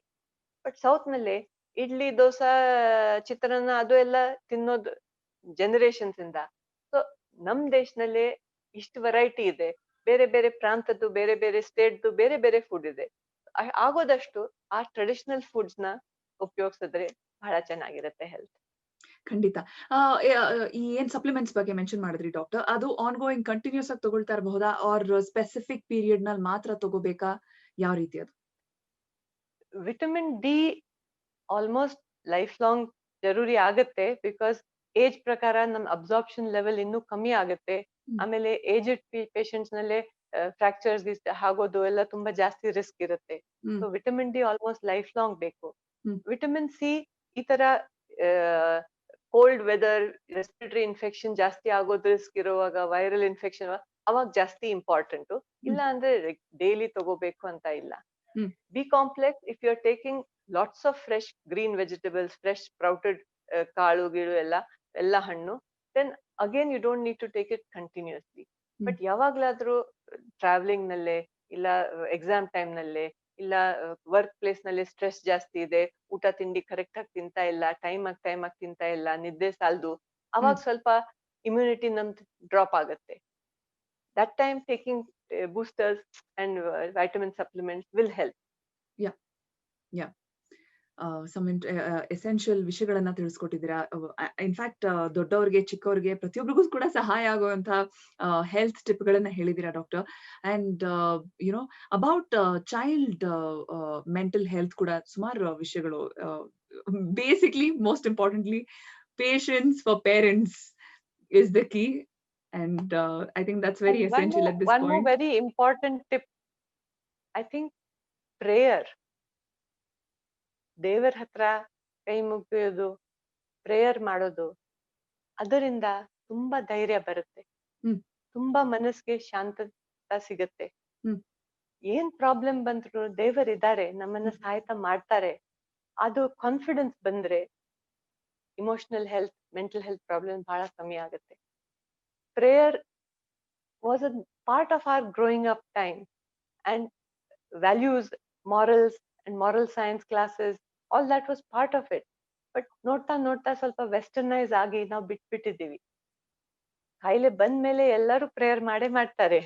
ಬಟ್ ಸೌತ್ ನಲ್ಲಿ ಇಡ್ಲಿ, ದೋಸಾ, ಚಿತ್ರಾನ್ನ ಅದು ಎಲ್ಲ ತಿನ್ನೋದು ಜನರೇಷನ್ಸ್ ಇಂದ. ಸೊ ನಮ್ ದೇಶದಲ್ಲಿ ಇಷ್ಟು ವೆರೈಟಿ ಇದೆ, ಬೇರೆ ಬೇರೆ ಪ್ರಾಂತದ್ದು, ಬೇರೆ ಬೇರೆ ಸ್ಟೇಟ್ದು ಬೇರೆ ಬೇರೆ ಫುಡ್ ಇದೆ. ಆಗೋದಷ್ಟು ಆ ಟ್ರೆಡಿಷನಲ್ ಫುಡ್ಸ್ ನ ಉಪಯೋಗಿಸಿದ್ರೆ ಬಹಳ ಚೆನ್ನಾಗಿರುತ್ತೆ ಹೆಲ್ತ್. ಖಂಡಿತ. ಈ ಏನ್ ಸಪ್ಲಿಮೆಂಟ್ಸ್ ಬಗ್ಗೆ ಮೆನ್ಷನ್ ಮಾಡಿದ್ರಿ ಡಾಕ್ಟರ್, ಅದು ಆನ್ ಗೋಯಿಂಗ್ ಕಂಟಿನ್ಯೂಸ್ ಆಗಿ ತಗೊಳ್ತಾ ಇರಬಹುದಾ, ಆರ್ ಸ್ಪೆಸಿಫಿಕ್ ಪೀರಿಯಡ್ ನಲ್ಲಿ ಮಾತ್ರ ತಗೋಬೇಕಾ, ಯಾವ ರೀತಿ ಅದು? Vitamin D almost lifelong ಜರೂರಿ ಆಗುತ್ತೆ. ಬಿಕಾಸ್ ಏಜ್ ಪ್ರಕಾರ ನಮ್ ಅಬ್ಸಾರ್ಪ್ಷನ್ ಲೆವೆಲ್ ಇನ್ನೂ ಕಮ್ಮಿ ಆಗುತ್ತೆ. ಆಮೇಲೆ ಏಜ್ಡ್ ಪೇಷಂಟ್ಸ್ ನಲ್ಲೇ ಫ್ರಾಕ್ಚರ್ಸ್ ಆಗೋದು ಎಲ್ಲ ತುಂಬಾ ಜಾಸ್ತಿ ರಿಸ್ಕ್ ಇರುತ್ತೆ. So vitamin D almost life long ಬೇಕು. ವಿಟಮಿನ್ ಸಿ ಈ ತರ ಕೋಲ್ಡ್ ವೆದರ್, ರೆಸ್ಪಿರೇಟರಿ ಇನ್ಫೆಕ್ಷನ್ ಜಾಸ್ತಿ ಆಗೋದು ರಿಸ್ಕ್ ಇರುವಾಗ, ವೈರಲ್ ಇನ್ಫೆಕ್ಷನ್ ಅವಾಗ ಜಾಸ್ತಿ ಇಂಪಾರ್ಟೆಂಟ್. ಇಲ್ಲ ಅಂದ್ರೆ ಡೈಲಿ ತಗೋಬೇಕು ಅಂತ ಇಲ್ಲ. B complex, if you are taking lots of fresh green vegetables, fresh sprouted ಕಾಳು ಗೀಳು ಎಲ್ಲ ಹಣ್ಣು, then again you don't need to take it continuously. But ಯಾವಾಗ್ಲಾದ್ರೂ ಟ್ರಾವೆಲಿಂಗ್ ನಲ್ಲೇ, ಇಲ್ಲ ಎಕ್ಸಾಮ್ ಟೈಮ್ ನಲ್ಲೇ, ಇಲ್ಲ ವರ್ಕ್ ಪ್ಲೇಸ್ ನಲ್ಲಿ ಸ್ಟ್ರೆಸ್ ಜಾಸ್ತಿ ಇದೆ, ಊಟ ತಿಂಡಿ ಕರೆಕ್ಟ್ ಆಗಿ ತಿಂತಾ ಇಲ್ಲ, ಟೈಮ್ ಆಗಿ ತಿಂತಾ ಇಲ್ಲ, ನಿದ್ದೆ ಸಾಲದು, ಅವಾಗ ಸ್ವಲ್ಪ ಇಮ್ಯುನಿಟಿ ನಮ್ದು ಡ್ರಾಪ್ ಆಗುತ್ತೆ. That time taking boosters and vitamin supplements will help. Yeah. Some essential ವಿಷಯಗಳನ್ನ ತಿಳಿಸ್ಕೊಟ್ಟಿದ್ದೀರಾ. ಇನ್ಫ್ಯಾಕ್ಟ್ ದೊಡ್ಡವ್ರಿಗೆ, ಚಿಕ್ಕವ್ರಿಗೆ, ಪ್ರತಿಯೊಬ್ಬರಿಗೂ ಕೂಡ ಸಹಾಯ ಆಗುವಂತ ಹೆಲ್ತ್ ಟಿಪ್ ಗಳನ್ನ ಹೇಳಿದೀರಾ doctor. And you know about child mental health ಕೂಡ ಸುಮಾರು ವಿಷಯಗಳು. Basically, most importantly, patience for parents is the key. And I think that's very essential at this point. One more very important tip, I think, prayer. ದೇವರ ಹತ್ರ ಕೈ ಮುಗಿಯೋದು, prayer ಮಾಡೋದು, ಅದರಿಂದ ತುಂಬಾ ಧೈರ್ಯ ಬರುತ್ತೆ, ತುಂಬಾ ಮನಸ್ಸಿಗೆ ಶಾಂತತೆ ಸಿಗುತ್ತೆ. ಏನ್ ಪ್ರಾಬ್ಲಮ್ ಬಂದ್ರು ದೇವರಿದ್ದಾರೆ, ನಮ್ಮನ್ನ ಸಹಾಯ ಮಾಡ್ತಾರೆ, ಅದು ಕಾನ್ಫಿಡೆನ್ಸ್ ಬಂದ್ರೆ emotional health, mental health problem ಬಹಳ ಕಮ್ಮಿ ಆಗುತ್ತೆ. Prayer was a part of our growing up time, and values, morals and moral science classes, all that was part of it. But ನೋಡ್ತಾ ಸ್ವಲ್ಪ ವೆಸ್ಟರ್ನೈಸ್ ಆಗಿ ನಾವು ಬಿಟ್ಬಿಟ್ಟಿದ್ದೀವಿ. ಕಾಯಿಲೆ ಬಂದ ಮೇಲೆ ಎಲ್ಲರೂ ಪ್ರೇಯರ್ ಮಾಡ್ತಾರೆ.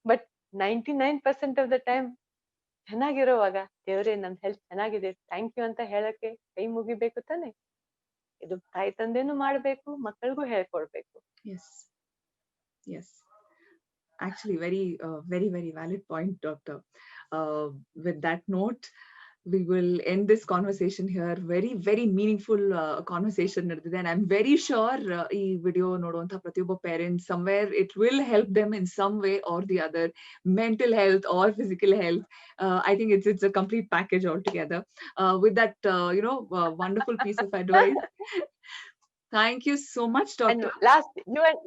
ಬಟ್ 99% ಆಫ್ ದ ಟೈಮ್ ಚೆನ್ನಾಗಿರೋವಾಗ ದೇವ್ರೆ ನಮ್ ಹೆಲ್ತ್ ಚೆನ್ನಾಗಿದೆ, ಥ್ಯಾಂಕ್ ಯು ಅಂತ ಹೇಳಕ್ಕೆ ಕೈ ಮುಗಿಬೇಕು ತಾನೆ. ಇದು ತಾಯಿ ತಂದೆನೂ ಮಾಡ್ಬೇಕು, ಮಕ್ಕಳಿಗೂ ಹೇಳ್ಕೊಡ್ಬೇಕು. Yes. Actually, very valid point, doctor. With that note, we will end this conversation here. Very meaningful conversation ನಡೆದಿದೆ, and I'm very sure ಈ ವಿಡಿಯೋ ನೋಡುವಂತ ಪ್ರತಿಯೊಬ್ಬ parents, somewhere it will help them in some way or the other, mental health or physical health. I think it's a complete package altogether. With that wonderful piece of advice, Thank you so much, And doctor. last,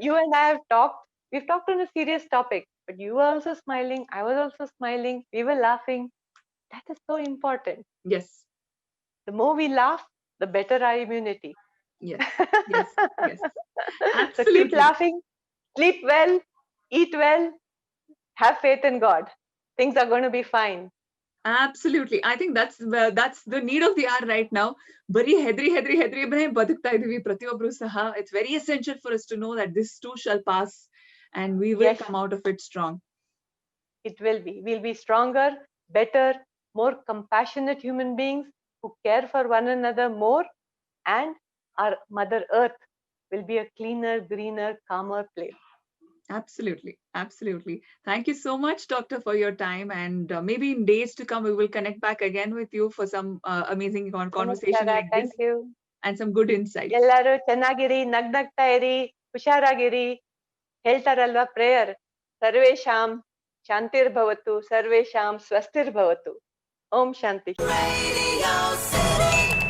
you and I have talked. We've talked on a serious topic, but you were also smiling. I was also smiling. We were laughing. That is so important. Yes. The more we laugh, the better our immunity. Yes. Yes. Yes. So keep Absolutely. laughing, sleep well, eat well, have faith in God. Things are going to be fine. Absolutely. I think that's the need of the hour right now. Bari hedri ಬದುಕ್ತಾ ಇದೀವಿ ಪ್ರತಿಯೊಬ್ರು ಸಹ. It's very essential for us to know that this too shall pass and we will Yes, come out of it strong. it will be. We'll be stronger, better, more compassionate human beings who care for one another more, and our Mother Earth will be a cleaner, greener, calmer place. Absolutely. Absolutely. Thank you so much, Doctor, for your time. And maybe in days to come, we will connect back again with you for some amazing conversation Namaskara. like this Thank you. and some good insights. ಎಲ್ಲರೂ ಚೆನ್ನಾಗಿರಿ, ನಗ್ನಗ್ತಾ ಇರಿ, ಹುಷಾರಾಗಿರಿ. ಹೇಳ್ತಾರಲ್ವಾ prayer, ಸರ್ವೇಶಾಂ ಶಾಂತಿರ್ಭವತು, ಸರ್ವೇಶಾಂ ಸ್ವಸ್ತಿರ್ಭವತು. ಓಂ ಶಾಂತಿ. Radio City.